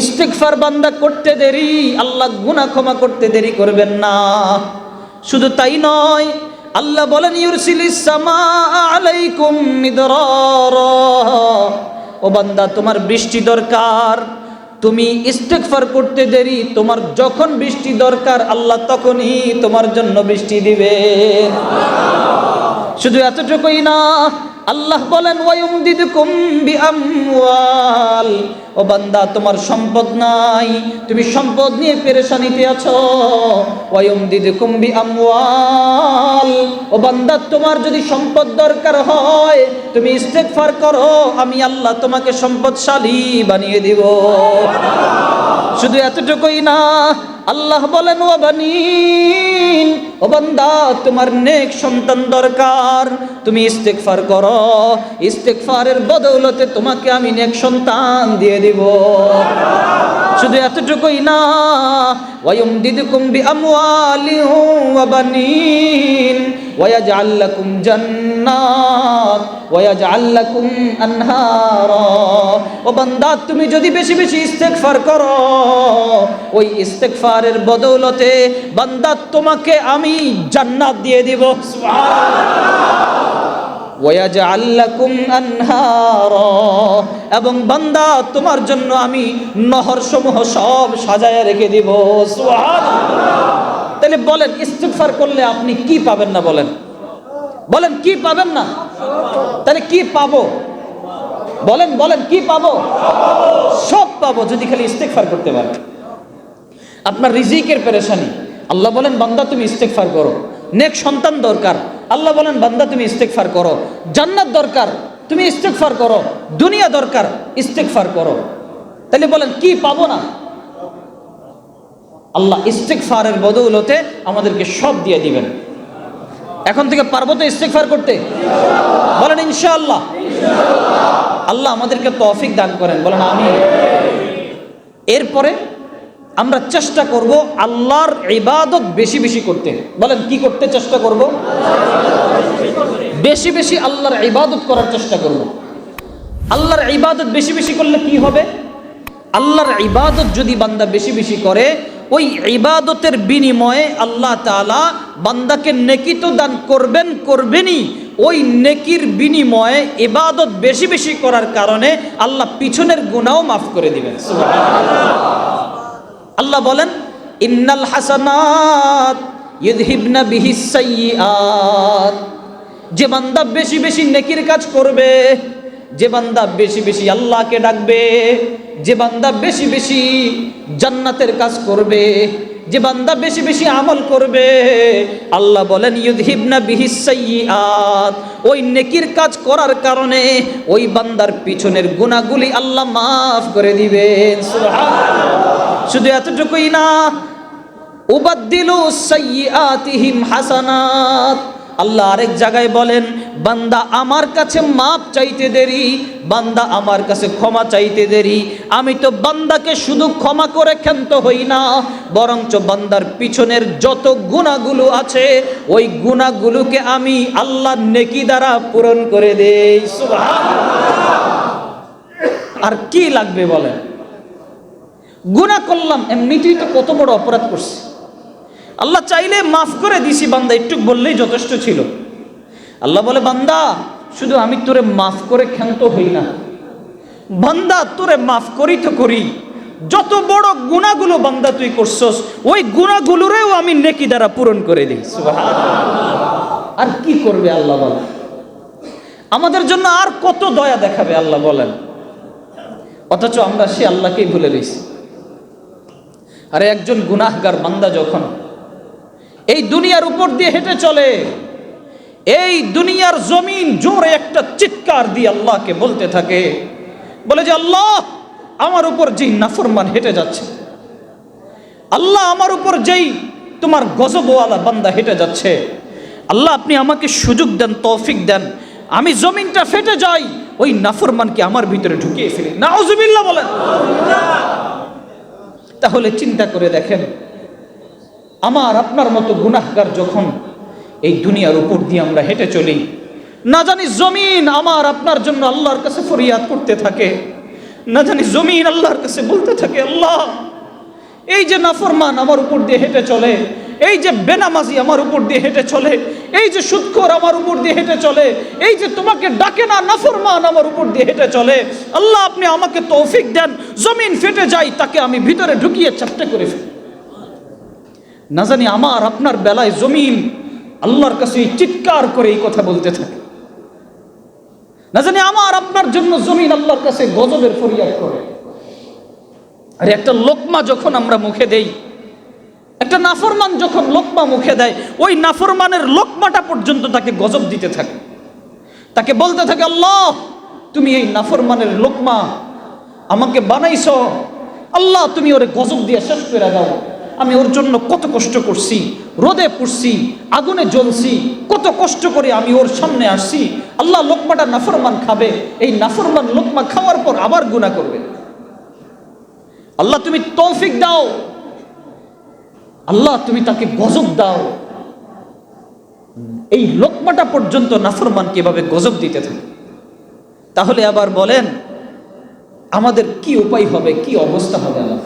ইস্তিগফার বান্দা করতে দেরি, আল্লাহ গুনাহ ক্ষমা করতে দেরি করবেন না। শুধু তাই নয়, আল্লাহ বলেন ইউরসিলিস সামা আলাইকুম মিদরারা। ও বান্দা তোমার বৃষ্টি দরকার, তুমি ইস্তিগফার করতে দেরি, তোমার যখন বৃষ্টি দরকার আল্লাহ তখনই তোমার জন্য বৃষ্টি দিবেন। শুধু এতটুকুই না, আল্লাহ বলেন ওয়ায়ুমদিদকুম বিআমওয়াল। ও বান্দা তোমার সম্পদ নাই, তুমি সম্পদ নিয়ে পেরেশানিতে আছো, ওয়ায়ুমদিদকুম বিআমওয়াল। ও বান্দা তোমার যদি সম্পদ দরকার হয় তুমি ইস্তিগফার করো, আমি আল্লাহ তোমাকে সম্পদশালী বানিয়ে দিব। শুধু এতটুকুই না, আল্লাহ বলেন ওয়া বানিন। ও বান্দা তোমার নেক সন্তান দরকার, তুমি ইস্তিগফার করো, ইস্তিগফারের বদৌলতে তোমাকে আমি নেক সন্তান দিয়ে দিব। শুধু এতটুকুই না, ওয়ায়ুমদিদকুম বিআমওয়ালিন ওয়া বানিন ওয়ায়াজআল লাকুম জান্নাত ওয়ায়াজআল লাকুম আনহারা। ও বান্দা তুমি যদি বেশি বেশি ইস্তিগফার করো, ওই ইস্তিগফারের বদৌলতে বান্দা তোমাকে আমি জান্নাত দিয়ে দিব। সুবহানাল্লাহ। ওয়ায়াজআল লাকুম আনহারা। এবং বান্দা তোমার জন্য আমি নহর সমূহ সব সাজায় রেখে দিব। সুবহানাল্লাহ। তাহলে বলেন ইস্তিগফার করলে আপনি কি পাবেন না? বলেন, বলেন কি পাবেন না? তাহলে কি পাবো? বলেন বলেন কি পাবো? সব পাবো যদি খালি ইস্তিগফার করতে পারেন। আপনার রিজিকের পেরেশানি, আল্লাহ বলেন বান্দা তুমি ইস্তিগফার করো। নেক সন্তান দরকার, আল্লাহ বলেন বান্দা তুমি ইস্তিগফার করো। জান্নাত দরকার, তুমি ইস্তিগফার করো। দুনিয়া দরকার, ইস্তিগফার করো। তাহলে বলেন কি পাবো না? আল্লাহ ইস্তিগফারের বদৌলতে আমাদেরকে সব দিয়ে দিবেন। এখন থেকে পারবো তো ইস্তিগফার করতে? বলেন ইনশাআল্লাহ। আল্লাহ আমাদেরকে তৌফিক দান করেন, বলেন আমিন। এরপরে আমরা চেষ্টা করব আল্লাহর ইবাদত বেশি বেশি করতে। বলেন কি করতে চেষ্টা করব? বেশি বেশি আল্লাহর ইবাদত করার চেষ্টা করব। আল্লাহর ইবাদত বেশি বেশি করলে কি হবে? আল্লাহর ইবাদত যদি বান্দা বেশি বেশি করে, ওই ইবাদতের বিনিময়ে আল্লাহ তাআলা বান্দাকে নেকি তো দান করবেনই, ওই নেকির বিনিময়ে ইবাদত বেশি বেশি করার কারণে আল্লাহ পিছনের গুনাহও মাফ করে দিবেন। আল্লাহ বলেন, ইন্নাল হাসানাত ইউযহিবনা বিহিস সাইয়্যাত। যে বান্দা বেশি বেশি নেকির কাজ করবে, যে বান্দা বেশি বেশি আল্লাহকে ডাকবে, যে বান্দা বেশি বেশি জান্নাতের কাজ করবে, যে বান্দা বেশি বেশি আমল করবে, আল্লাহ বলেন ইউযহিবনা বিহিস সাইয়্যাত। ওই নেকির কাজ করার কারণে ওই বান্দার পিছনের গুনাহগুলি আল্লাহ মাফ করে দিবেন। সুবহানাল্লাহ। শুধু এতটুকুই না, উবাদদিলু সাইয়্যাতিহিম হাসানাত। আল্লাহ আরেক জায়গায় বলেন, বান্দা আমার কাছে মাপ চাইতে দেরি, বান্দা আমার কাছে ক্ষমা চাইতে দেরি, আমি তো বান্দাকে শুধু ক্ষমা করে ক্ষান্ত হই না, বরঞ্চ বান্দার পিছনের যত গুনাহগুলো আছে ওই গুনাহগুলোকে আমি আল্লাহ নেকি দ্বারা পূরণ করে দেই। সুবহানাল্লাহ। আর কি লাগবে বলেন? গুনাহ করলাম, এমনিতেই তো কত বড় অপরাধ করছি, আল্লাহ চাইলে মাফ করে দিছি, বান্দা একটু বললেই যথেষ্ট ছিল। আল্লাহ বলে, বান্দা শুধু আমি তোরে মাফ করে ক্ষান্ত হই না, বান্দা তোরে মাফ করি তো করি, যত বড় গুনাহগুলো বান্দা তুই করছস ওই গুনাহগুলোরেও আমি নেকি দ্বারা পূরণ করে দিই। সুবহানাল্লাহ। আর কি করবে আল্লাহ বলেন? আমাদের জন্য আর কত দয়া দেখাবে আল্লাহ বলেন? অথচ আমরা সে আল্লাহকেই ভুলে রয়েছি। আরে একজন গুনাহগার বান্দা যখন এই দুনিয়ার উপর দিয়ে হেঁটে চলে, এই দুনিয়ার জমিন জোরে একটা চিৎকার দিয়ে আল্লাহকে বলতে থাকে, বলে যে আল্লাহ আমার উপর যেই নাফরমান হেঁটে যাচ্ছে, আল্লাহ আমার উপর যেই তোমার গজবওয়ালা বান্দা হেঁটে যাচ্ছে, আল্লাহ আপনি আমাকে সুযোগ দেন, তৌফিক দেন, আমি জমিনটা ফেটে যাই, ওই নাফরমানকে আমার ভিতরে ঢুকিয়ে ফেলি। নাউজুবিল্লাহ বলেন। তাহলে চিন্তা করে দেখেন, আমার আপনার মতো গুনাহগার যখন এই দুনিয়ার উপর দিয়ে আমরা হেঁটে চলি, না জানি জমিন আমার আপনার জন্য আল্লাহর কাছে ফরিয়াদ করতে থাকে, না জানি জমিন আল্লাহর কাছে বলতে থাকে, আল্লাহ এই যে নাফরমান আমার উপর দিয়ে হেঁটে চলে, এই যে বেনামাজি আমার উপর দিয়ে হেঁটে চলে, এই যে সুদখোর আমার উপর দিয়ে হেঁটে চলে, এই যে তোমাকে ডাকে না নাফরমান আমার উপর দিয়ে হেঁটে চলে, আল্লাহ আপনি আমাকে তৌফিক দেন, জমিন ফেটে যায়, তাকে আমি ভিতরে ঢুকিয়ে চাপটে করে ফেলি। না জানি আমার আপনার বেলায় জমিন আল্লাহর কাছে চিৎকার করে এই কথা বলতে থাকে, না জানি আমার আপনার জন্য জমিন আল্লাহর কাছে গজবের ফরিয়াদ করে। আর একটা লোকমা যখন আমরা মুখে দেই, একটা নাফরমান যখন লোকমা মুখে দেয়, ওই নাফরমানের লোকমাটা পর্যন্ত তাকে গজব দিতে থাকে, তাকে বলতে থাকে, আল্লাহ তুমি এই নাফরমানের লোকমা আমাকে বানাইছো, আল্লাহ তুমি ওরে গজব দিয়ে শেষ করে দাও, আমি ওর জন্য কত কষ্ট করছি, রোদে পুড়ছি, আগুনে জ্বলছি, কত কষ্ট করে আমি ওর সামনে আসছি, আল্লাহ লোকমাটা নাফরমান খাবে, এই নাফরমান লোকমা খাওয়ার পর আবার গুনাহ করবে, আল্লাহ তুমি তৌফিক দাও, আল্লাহ তুমি তাকে গজব দাও। এই লোকমাটা পর্যন্ত নাফরমানকে এভাবে গজব দিতে থাকে। তাহলে আবার বলেন আমাদের কি উপায় হবে, কি অবস্থা হবে? আল্লাহ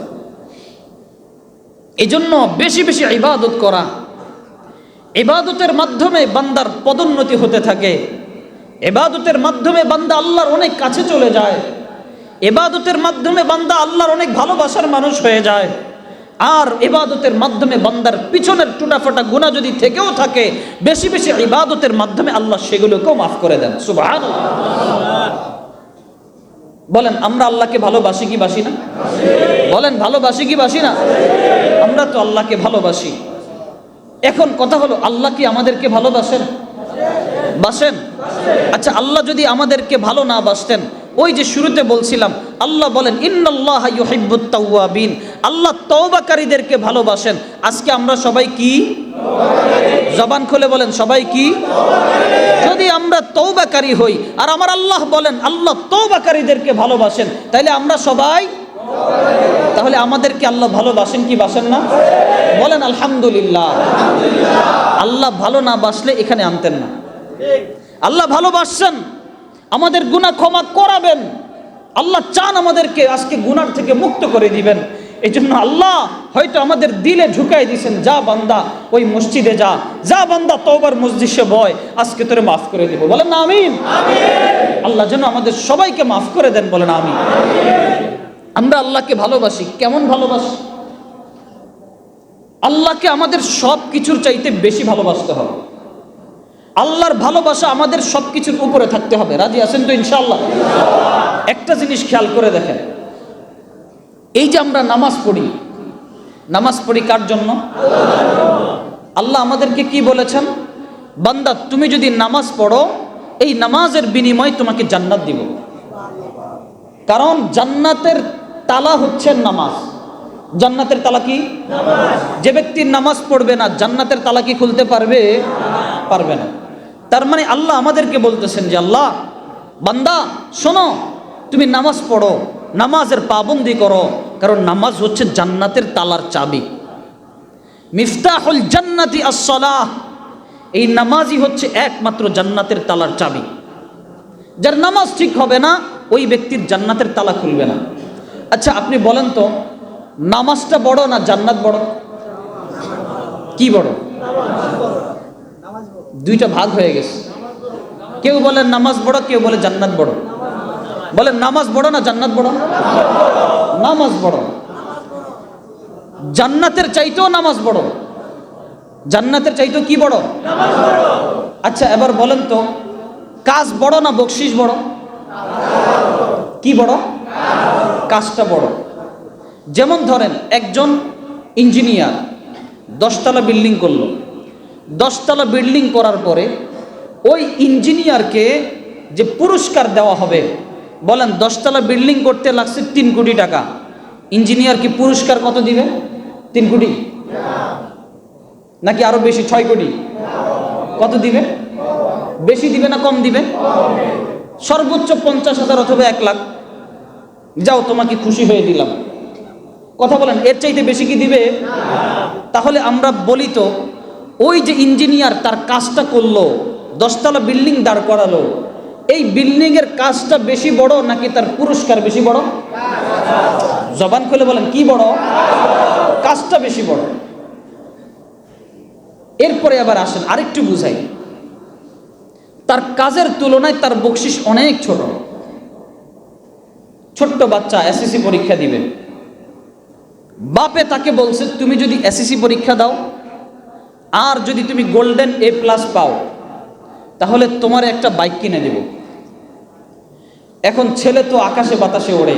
এই জন্য বেশি বেশি ইবাদত করা, ইবাদতের মাধ্যমে বান্দার পদোন্নতি হতে থাকে, ইবাদতের মাধ্যমে বান্দা আল্লাহর অনেক কাছে চলে যায়, ইবাদতের মাধ্যমে বান্দা আল্লাহর অনেক ভালোবাসার মানুষ হয়ে যায়। আর ইবাদতের মাধ্যমে বান্দার পিছনের টুটাফাটা গুনাহ যদি থেকেও থাকে, বেশি বেশি ইবাদতের মাধ্যমে আল্লাহ সেগুলোকেও মাফ করে দেন। সুবহানাল্লাহ। বলেন আমরা আল্লাহকে ভালোবাসি কি বাসি না? বলেন ভালোবাসি কি বাসি না? আমরা তো আল্লাহকে ভালোবাসি। এখন কথা হলো, আল্লাহ কি আমাদেরকে ভালোবাসেন? বাসেন? আচ্ছা, আল্লাহ যদি আমাদেরকে ভালো না বাসতেন, ওই যে শুরুতে বলছিলাম, আল্লাহ বলেন ইন্নাল্লাহা ইউহিব্বুত তাওয়াবিন, আল্লাহ তওবাকারীদেরকে ভালোবাসেন। আজকে আমরা সবাই কি? জবান খুলে বলেন সবাই কি? যদি আমরা তওবাকারী হই, আর আমার আল্লাহ বলেন আল্লাহ তওবাকারীদেরকে ভালোবাসেন, তাইলে আমরা সবাই তাহলে আমাদেরকে আল্লাহ ভালোবাসেন কি বাসেন না? বলেন আলহামদুলিল্লাহ। আল্লাহ ভালো না বাসলে এখানে আনতেন না। আল্লাহ ভালোবাসছেন, আমাদের গুনাহ ক্ষমা করাবেন। আল্লাহ চান আমাদেরকে আজকে গুনার থেকে মুক্ত করে দিবেন। এই জন্য আল্লাহ হয়তো আমাদের দিলে ঢুকাই দিয়েছেন, যা বান্দা ওই মসজিদে যা, যা বান্দা তওবার মজলিসে বয়, আজকে তোরে মাফ করে দিব। বলেন না আমিন? আল্লাহ যেন আমাদের সবাইকে মাফ করে দেন। বলেন আমিন। আমরা আল্লাহকে ভালোবাসি। কেমন ভালোবাসি? আল্লাহকে আমাদের সব কিছুর চাইতে বেশি ভালোবাসতে হবে। আল্লাহর ভালোবাসা আমাদের সব কিছুর উপরে থাকতে হবে। রাজি আছেন তো ইনশাআল্লাহ? একটা জিনিস খেয়াল করে দেখেন, এই যে আমরা নামাজ পড়ি, নামাজ পড়ি কার জন্য? আল্লাহ আমাদেরকে কি বলেছেন? বান্দা তুমি যদি নামাজ পড়ো, এই নামাজের বিনিময়ে তোমাকে জান্নাত দিব। কারণ জান্নাতের তালা হচ্ছে নামাজ। জান্নাতের তালা কি? যে ব্যক্তি নামাজ পড়বে না, জান্নাতের তালা কি খুলতে পারবে? পারবে না। তার মানে আল্লাহ আমাদেরকে বলতেছেন যে আল্লাহ বান্দা শোনো, তুমি নামাজ পড়ো, নামাজের পাবন্দি করো, কারণ নামাজ হচ্ছে জান্নাতের তালার চাবি। মিফতাহুল জান্নাতি আস-সালাহ, এই নামাজই হচ্ছে একমাত্র জান্নাতের তালার চাবি। যার নামাজ ঠিক হবে না, ওই ব্যক্তির জান্নাতের তালা খুলবে না। আচ্ছা আপনি বলেন তো, নামাজটা বড় না জান্নাত বড়? কি বড়? দুইটা ভাগ হয়ে গেছে। কেউ বলে নামাজ বড়, কেউ বলে জান্নাত বড়। বলেন নামাজ বড় না জান্নাত বড়? নামাজ বড়। জান্নাতের চাইতেও নামাজ বড়। জান্নাতের চাইতেও কি বড়? আচ্ছা এবার বলেন তো, কাজ বড় না বকশিশ বড়? কি বড়? কাজটা বড়। যেমন ধরেন একজন ইঞ্জিনিয়ার 10 তলা বিল্ডিং করলো। 10 তলা বিল্ডিং করার পরে ওই ইঞ্জিনিয়ারকে যে পুরস্কার দেওয়া হবে, বলেন 10 তলা বিল্ডিং করতে লাগছে 3 কোটি টাকা, ইঞ্জিনিয়ার কি পুরস্কার কত দিবে? 3 কোটি নাকি আরো বেশি? 6 কোটি? কত দিবে? বেশি দিবে না কম দিবে? সর্বোচ্চ 50,000 অথবা 1 লাখ। যাও তোমাকে খুশি হয়ে দিলাম। কথা বলেন, এর চাইতে বেশি কি দিবে? তাহলে আমরা বলি তো, ওই যে ইঞ্জিনিয়ার তার কাজটা করলো, 10 তলা বিল্ডিং দাঁড় করালো, এই বিল্ডিং এর কাজটা বেশি বড় নাকি তার পুরস্কার বেশি বড়? জবান খুলে বলেন কি বড়? কাজটা বেশি বড়। এরপরে আবার আসেন আরেকটু বুঝাই, তার কাজের তুলনায় তার বকশিশ অনেক ছোট। ছোট্ট বাচ্চা এসএসসি পরীক্ষা দিবে, বাপে তাকে বলছে তুমি যদি এসএসসি পরীক্ষা দাও আর যদি তুমি গোল্ডেন A+ পাও, তাহলে তোমার একটা বাইক কিনে দেব। এখন ছেলে তো আকাশে বাতাসে ওড়ে,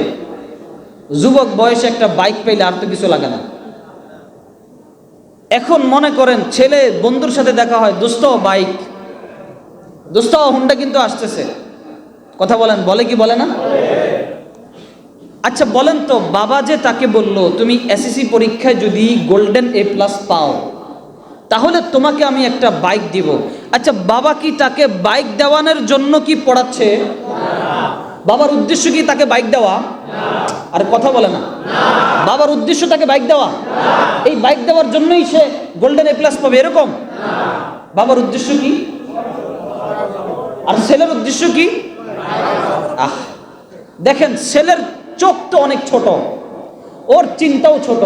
যুবক বয়সে একটা বাইক পেলে আর তো কিছু লাগে না। এখন মনে করেন ছেলে বন্ধুর সাথে দেখা হয়, দোস্ত বাইক, দোস্ত হুন্ডা কিন্তু আসতেছে। কথা বলেন, বলে কি বলে না? আচ্ছা বলেন তো, বাবা যে তাকে বলল তুমি এসএসসি পরীক্ষায় যদি গোল্ডেন A+ পাও তাহলে তোমাকে আমি একটা বাইক দিব, আচ্ছা বাবা কি তাকে বাইক দেওয়ানোর জন্য কি পড়াচ্ছে? বাবার উদ্দেশ্য কি তাকে বাইক দেওয়া? আর কথা বলে না, বাবার উদ্দেশ্য তাকে বাইক দেওয়া? এই বাইক দেওয়ার জন্যই সে গোল্ডেন A+ পাবে এরকম? বাবার উদ্দেশ্য কি? আর ছেলের উদ্দেশ্য কি? দেখেন ছেলের চোখ তো অনেক ছোট, ওর চিন্তাও ছোট,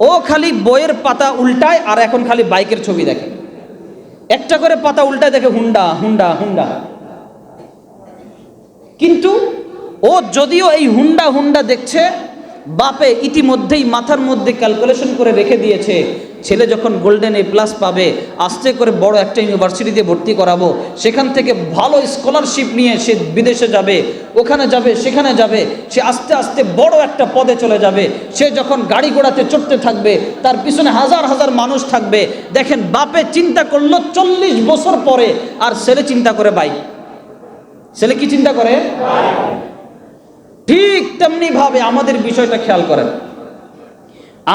ও খালি বইয়ের পাতা উল্টায় আর এখন খালি বাইকের ছবি দেখে। একটা করে পাতা উল্টায় দেখে হুন্ডা হুন্ডা হুন্ডা। কিন্তু ও যদিও এই হুন্ডা হুন্ডা দেখছে, বাপে ইতিমধ্যেই মাথার মধ্যে ক্যালকুলেশন করে রেখে দিয়েছে, ছেলে যখন গোল্ডেন A+ পাবে আস্তে করে বড় একটা ইউনিভার্সিটিতে ভর্তি করাবো, সেখান থেকে ভালো স্কলারশিপ নিয়ে সে বিদেশে যাবে, ওখানে যাবে সেখানে যাবে, সে আস্তে আস্তে বড় একটা পদে চলে যাবে। সে যখন গাড়ি ঘোড়াতে চড়তে থাকবে তার পিছনে হাজার হাজার মানুষ থাকবে। দেখেন বাপে চিন্তা করলো 40 বছর পরে, আর ছেলে চিন্তা করে বাইক। ছেলে কি চিন্তা করে? ঠিক তেমনি ভাবে আমাদের বিষয়টা খেয়াল করেন।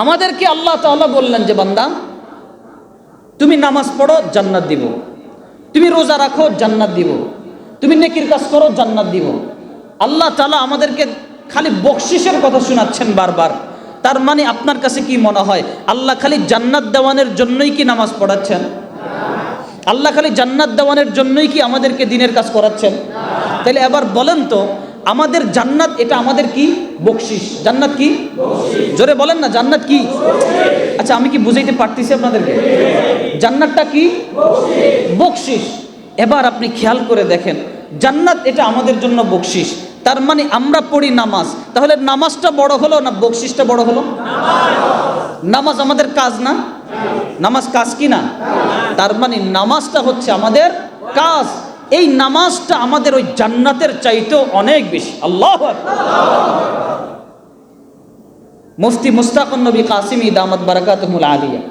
আমাদেরকে আল্লাহ তাআলা বললেন যে বান্দা তুমি নামাজ পড়ো জান্নাত দিব, তুমি রোজা রাখো জান্নাত দিব, তুমি নেকির কাজ করো জান্নাত দিব। আল্লাহ তাআলা আমাদেরকে খালি বকশিসের কথা শোনাচ্ছেন বারবার, তার মানে আপনার কাছে কি মনে হয় আল্লাহ খালি জান্নাত দেওয়ানের জন্যই কি নামাজ পড়াচ্ছেন? আল্লাহ খালি জান্নাত দেওয়ানের জন্যই কি আমাদেরকে দিনের কাজ করাচ্ছেন? তাহলে এবার বলেন তো, আমাদের জান্নাত এটা আমাদের কি বকশিশ? জান্নাত কি? জোরে বলেন না, জান্নাত কি? আচ্ছা, আমি কি বুঝাইতে পারতেছি আপনাদেরকে? জান্নাতটা কি? বকশিশ। এবার আপনি খেয়াল করে দেখেন, জান্নাত এটা আমাদের জন্য বকশিশ, তার মানে আমরা পড়ি নামাজ, তাহলে নামাজটা বড় হলো না বকশিশটা বড় হলো? নামাজ আমাদের কাজ না? নামাজ কাজ কি না? তার মানে নামাজটা হচ্ছে আমাদের কাজ। এই নামাজটা আমাদের ওই জান্নাতের চাইতেও অনেক বেশি। আল্লাহু আকবার। মুফতি মুস্তাকুন নবী কাসিমি দামাত বারাকাতুহুল আলিয়া,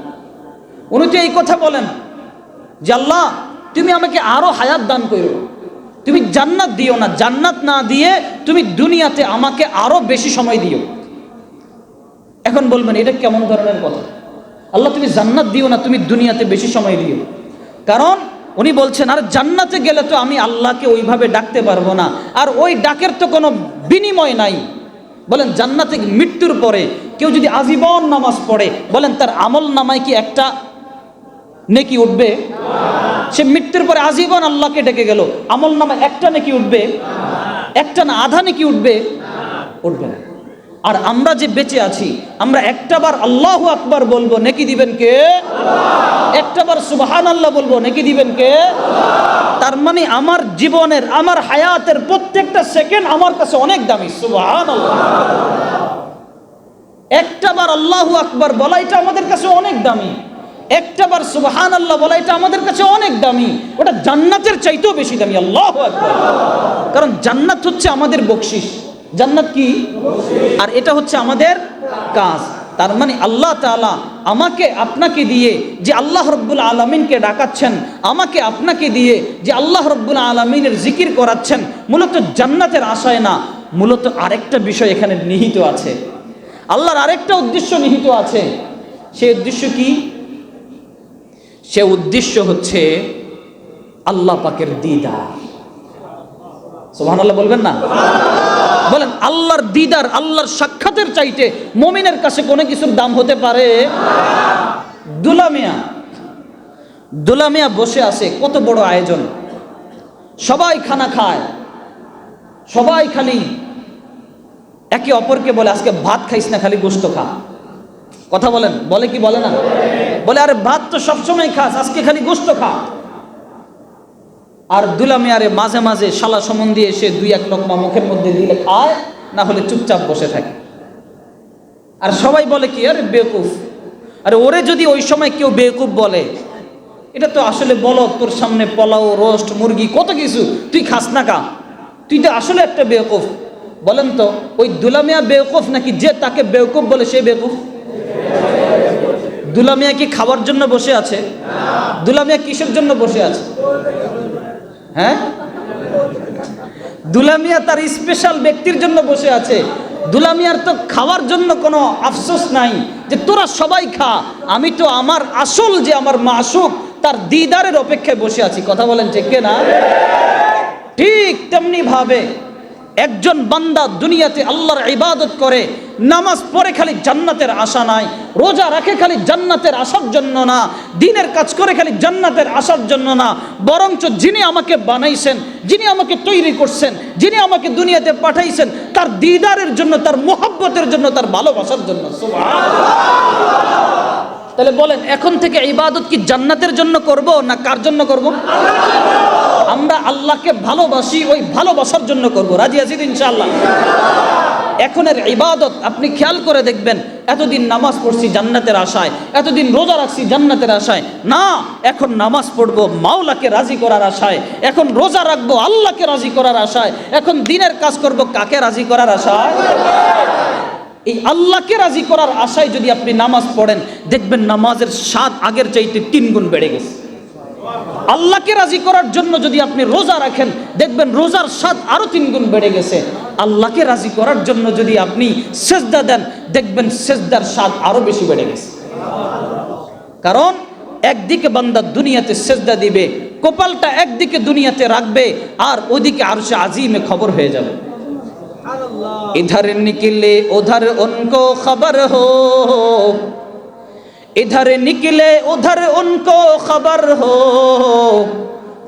উনি তো এই কথা বলেন যে আল্লাহ তুমি আমাকে আরো হায়াত দান করো, তুমি জান্নাত দিও না, জান্নাত না দিয়ে তুমি দুনিয়াতে আমাকে আরো বেশি সময় দিও। এখন বলবেন এটা কেমন ধরনের কথা? আল্লাহ তুমি জান্নাত দিও না, তুমি দুনিয়াতে বেশি সময় দিও। কারণ উনি বলছেন আর জান্নাতে গেলে তো আমি আল্লাহকে ওইভাবে ডাকতে পারবো না, আর ওই ডাকের তো কোনো বিনিময় নাই। বলেন জান্নাতে মৃত্যুর পরে কেউ যদি আজীবন নামাজ পড়ে, বলেন তার আমল নামায় কি একটা নেকি উঠবে? সে মৃত্যুর পরে আজীবন আল্লাহকে ডেকে গেল, আমল নামায় একটা নেকি উঠবে? একটা না, আধা নেকি উঠবে? উঠবে না। আর আমরা যে বেঁচে আছি, আমরা একটাবার আল্লাহু আকবার বলবো, নেকি দিবেন কে? একটাবার সুবহানাল্লাহ বলবো, নেকি দিবেন কে? তার মানে আমার জীবনের, আমার হায়াতের প্রত্যেকটা সেকেন্ড আমার কাছে অনেক দামি। সুবহানাল্লাহ। একটাবার আল্লাহু আকবার বলা এটা আমাদের কাছে অনেক দামি, একটাবার সুবহানাল্লাহ বলা এটা আমাদের কাছে অনেক দামি, ওটা জান্নাতের চাইতেও বেশি দামি। আল্লাহু আকবার। কারণ জান্নাত হচ্ছে আমাদের বকশিশ। জান্নাত কি? আর এটা হচ্ছে আমাদের কাজ। তার মানে আল্লাহ তাআলা আমাকে আপনাকে দিয়ে যে আল্লাহ রাব্বুল আলামিনকে ডাকাচ্ছেন, আমাকে আপনাকে দিয়ে যে আল্লাহ রাব্বুল আলামিনের জিকির করাচ্ছেন, মূলত জান্নাতের আশায় না, মূলত আরেকটা বিষয় এখানে নিহিত আছে। আল্লাহর আরেকটা উদ্দেশ্য নিহিত আছে। সেই উদ্দেশ্য কি? সে উদ্দেশ্য হচ্ছে আল্লাহ পাকের দিদার। সুবহানাল্লাহ বলবেন না? বলেন আল্লাহর দিদার, আল্লাহর সাক্ষাতের চাইতে মুমিনের কাছে কোনো কিছুর দাম হতে পারে? দুলামিয়া বসে আছে, কত বড় আয়োজন, সবাই খানা খায়, সবাই খালি একে অপরকে বলে আজকে ভাত খাইস না, খালি গোশত খা। কথা বলেন, বলে কি বলে না? বলে আরে ভাত তো সবসময় খাস, আজকে খালি গোশত খা। আর দুলামিয়ারে মাঝে মাঝে শালা সম্বন্ধে এসে দুই এক লোকমা মুখের মধ্যে দিলে খায়, না হলে চুপচাপ বসে থাকে। আর সবাই বলে কি, আরে বেকুফ। আরে ওরে যদি ওই সময় কেউ বেকুফ বলে, এটা তো আসলে বলো তোর সামনে পোলাও, রোস্ট, মুরগি, কত কিছু, তুই খাস না কা, তুই তো আসলে একটা বেকুফ। বলেন তো ওই দুলামিয়া বেকুফ নাকি যে তাকে বেকুফ বলে সে বেকুফ? দুলামিয়া কি খাবার জন্য বসে আছে? দুলামিয়া কিসের জন্য বসে আছে? হ্যাঁ, দুলামিয়া তার স্পেশাল ব্যক্তির জন্য বসে আছে। দুলামিয়ার তো খাওয়ার জন্য কোনো আফসোস নাই যে তোরা সবাই খা, আমি তো আমার আসল যে আমার মাসুক তার দিদারের অপেক্ষায় বসে আছি। কথা বলেন ঠিক না? ঠিক তেমনি ভাবে একজন বান্দা দুনিয়াতে আল্লাহর ইবাদত করে, নামাজ পড়ে খালি জান্নাতের আশা নাই, রোজা রাখে খালি জান্নাতের আশার জন্য না, দ্বীনের কাজ করে খালি জান্নাতের আশার জন্য না, বরঞ্চ যিনি আমাকে বানাইছেন, যিনি আমাকে তৈরি করছেন, যিনি আমাকে দুনিয়াতে পাঠাইছেন, তার দিদারের জন্য, তার মোহাব্বতের জন্য, তার ভালোবাসার জন্য। সুবহানাল্লাহ। তাহলে বলেন এখন থেকে ইবাদত কি জান্নাতের জন্য করব না কার জন্য করব? আমরা আল্লাহকে ভালোবাসি, ওই ভালোবাসার জন্য করব। রাজি আছি ইনশাআল্লাহ? এখনের ইবাদত আপনি খেয়াল করে দেখবেন, এতদিন নামাজ পড়ছি জান্নাতের আশায়, এতদিন রোজা রাখছি জান্নাতের আশায় না, এখন নামাজ পড়বো মাওলাকে রাজি করার আশায়, এখন রোজা রাখবো আল্লাহকে রাজি করার আশায়, এখন দিনের কাজ করব কাকে রাজি করার আশায়? এই আল্লাহকে রাজি করার আশায় যদি আপনি নামাজ পড়েন, দেখবেন নামাজের স্বাদ আগের চাইতে 3 গুণ বেড়ে গেছে। আল্লাহকে রাজি করার জন্য যদি আপনি রোজা রাখেন, দেখবেন রোজার স্বাদ আরো 3 গুণ বেড়ে গেছে। আল্লাহকে রাজি করার জন্য যদি আপনি সেজদা দেন, দেখবেন সেজদার স্বাদ আরো বেশি বেড়ে গেছে। কারণ একদিকে বান্দা দুনিয়াতে সেজদা দিবে, কপালটা একদিকে দুনিয়াতে রাখবে, আর ওইদিকে আরশে আজিমে খবর হয়ে যাবে। इधर निकले उधर उनको खबर हो, इधर निकले उधर उनको खबर हो,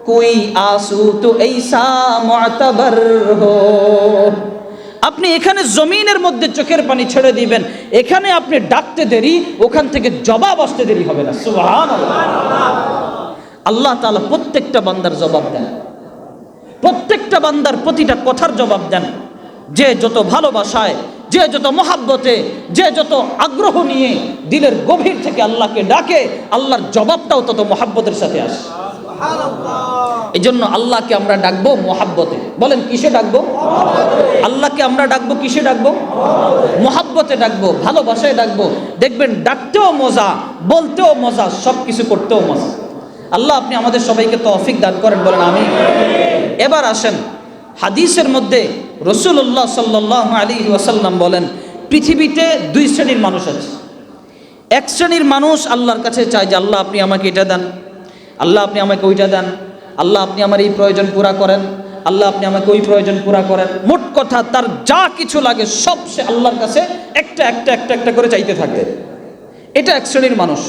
कोई आंसू तो ऐसा मुअतबर हो। আপনি এখানে জমিনের মধ্যে চোখের পানি ছেড়ে দিবেন, এখানে আপনি ডাকতে দেরি, ওখান থেকে জবাব আসতে দেরি হবে না। সুবহানাল্লাহ। আল্লাহ তাআলা প্রত্যেকটা বান্দার জবাব দেন, প্রত্যেকটা বান্দার প্রতিটা কথার জবাব দেন। যে যত ভালোবাসায়, যে যত মহাব্বতে, যে যত আগ্রহ নিয়ে দিলের গভীর থেকে আল্লাহকে ডাকে, আল্লাহর জবাবটাও তত মহাব্বতের সাথে আসে। এই জন্য আল্লাহকে আমরা ডাকবো মহাব্বতে। বলেন কিসে ডাকবো? আল্লাহকে আমরা ডাকবো কিসে ডাকবো? মহাব্বতে ডাকবো, ভালোবাসায় ডাকবো। দেখবেন ডাকতেও মজা, বলতেও মজা, সবকিছু করতেও মজা। আল্লাহ আপনি আমাদের সবাইকে তৌফিক দান করেন, বলেন আমিন। এবার আসেন, হাদিসের মধ্যে রাসূলুল্লাহ সাল্লাল্লাহু আলাইহি ওয়াসাল্লাম বলেন, পৃথিবীতে দুই শ্রেণীর মানুষ আছে। এক শ্রেণীর মানুষ আল্লাহর কাছে চায় যে আল্লাহ আপনি আমাকে এটা দেন, আল্লাহ আপনি আমাকে ওইটা দেন, আল্লাহ আপনি আমার এই প্রয়োজন পুরা করেন, আল্লাহ আপনি আমাকে ওই প্রয়োজন পুরা করেন। মোট কথা তার যা কিছু লাগে সব সে আল্লাহর কাছে একটা একটা একটা একটা করে চাইতে থাকে। এটা এক শ্রেণীর মানুষ।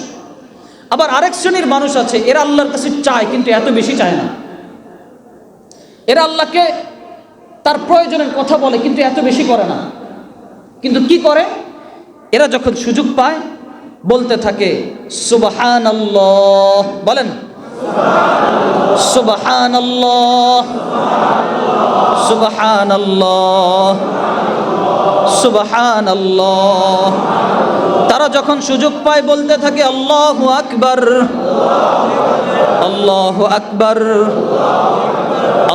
আবার আরেক শ্রেণীর মানুষ আছে, এরা আল্লাহর কাছে চায় কিন্তু এত বেশি চায় না। এরা আল্লাহকে তার প্রয়োজনের কথা বলে কিন্তু এত বেশি করে না। কিন্তু কি করে? এরা যখন সুযোগ পায় বলতে থাকে সুবহানাল্লাহ। বলেন সুবহানাল্লাহ, সুবহানাল্লাহ, সুবহানাল্লাহ। তারা যখন সুযোগ পায় বলতে থাকে আল্লাহু আকবার, আল্লাহু আকবার,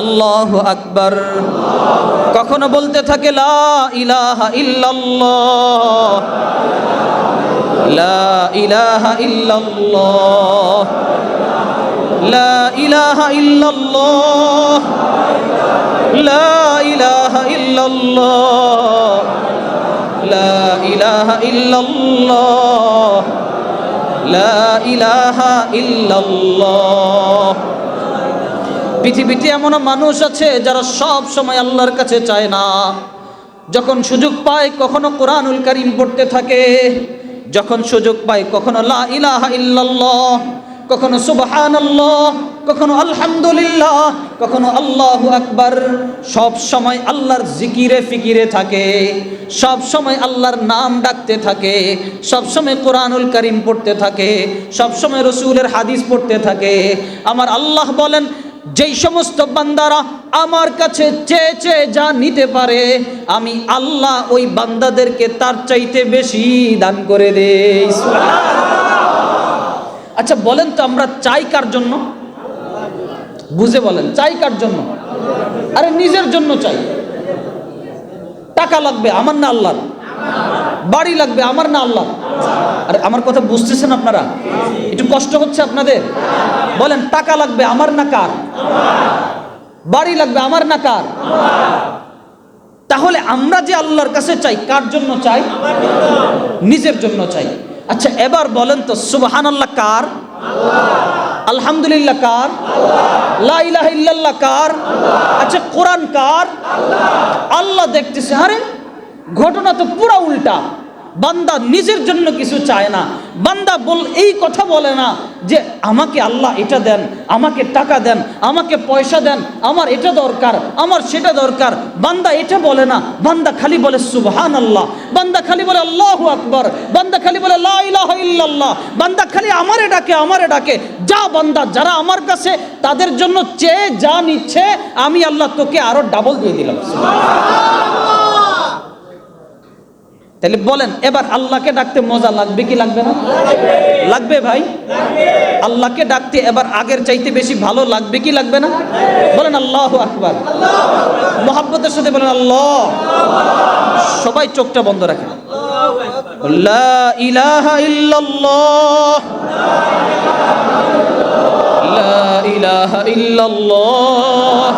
আল্লাহু আকবার। কখনো বলতে থাকে লা ইলাহা ইল্লাল্লাহ, লা ইলাহা ইল্লাল্লাহ, লা ইলাহা ইল্লাল্লাহ, লা ইলাহা ইল্লাল্লাহ, লা ইলাহা ইল্লাল্লাহ, লা ইলাহা ইল্লাল্লাহ। পৃথিবীতে এমন মানুষ আছে যারা সব সময় আল্লাহর কাছে চায় না। যখন সুযোগ পায় কখনো কোরআনুল কারীম পড়তে থাকে, যখন সুযোগ পায় কখনো লা ইলাহা ইল্লাল্লাহ, কখনো সুবহানাল্লাহ, কখনো আলহামদুলিল্লাহ, কখনো আল্লাহু আকবার। সব সময় আল্লাহর জিকিরে ফিকিরে থাকে, সব সময় আল্লাহর নাম ডাকতে থাকে, সব সময় কোরআনুল কারীম পড়তে থাকে, সব সময় রাসূলের হাদিস পড়তে থাকে। আমার আল্লাহ বলেন, যেই সমস্ত বান্দারা আমার কাছে চেয়ে চেয়ে যা নিতে পারে, আমি আল্লাহ ওই বান্দাদেরকে তার চাইতে বেশি দান করে দেই। আচ্ছা বলেন তো আমরা চাই কার জন্য? বুঝে বলেন, চাই কার জন্য? আরে নিজের জন্য চাই। টাকা লাগবে আমার না আল্লাহর? বাড়ি লাগবে আমার না আল্লাহর? আরে আমার কথা বুঝতেছেন আপনারা? একটু কষ্ট হচ্ছে আপনাদের? বলেন টাকা লাগবে আমার না কার? বাড়ি লাগবে আমার না কার? তাহলে আমরা যে আল্লাহর কাছে চাই কার জন্য চাই? নিজের জন্য চাই। আচ্ছা এবার বলেন তো সুবহানাল্লাহ কার? আলহামদুলিল্লাহ কার? লা ইলাহা ইল্লাল্লাহ কার? আচ্ছা কোরআন কার? আল্লাহ দেখতেছে। আরে ঘটনা তো পুরো উল্টা। বান্দা নিজের জন্য কিছু চায় না। বান্দা এই কথা বলে না যে আমাকে আল্লাহ এটা দেন, আমাকে টাকা দেন, আমাকে পয়সা দেন, আমার এটা দরকার, আমার সেটা দরকার। বান্দা এটা বলে না। বান্দা খালি বলে সুবহানাল্লাহ, বান্দা খালি বলে আল্লাহু আকবার, বান্দা খালি বলে লা ইলাহা ইল্লাল্লাহ। বান্দা খালি আমারে ডাকে, আমারে ডাকে। যা বান্দা যারা আমার কাছে, তাদের জন্য চেয়ে যা নিচ্ছে আমি আল্লাহ তোকে আরো ডাবল দিয়ে দিলাম। তাহলে বলেন এবার আল্লাহকে ডাকতে মজা লাগবে কি লাগবে না? লাগবে ভাই। আল্লাহকে ডাকতে এবার আগের চাইতে বেশি ভালো লাগবে কি লাগবে না? বলেন আল্লাহু আকবার। মহব্বতের সাথে বলেন আল্লাহ। সবাই চোখটা বন্ধ রাখেন। লা ইলাহা ইল্লাল্লাহ, লা ইলাহা ইল্লাল্লাহ,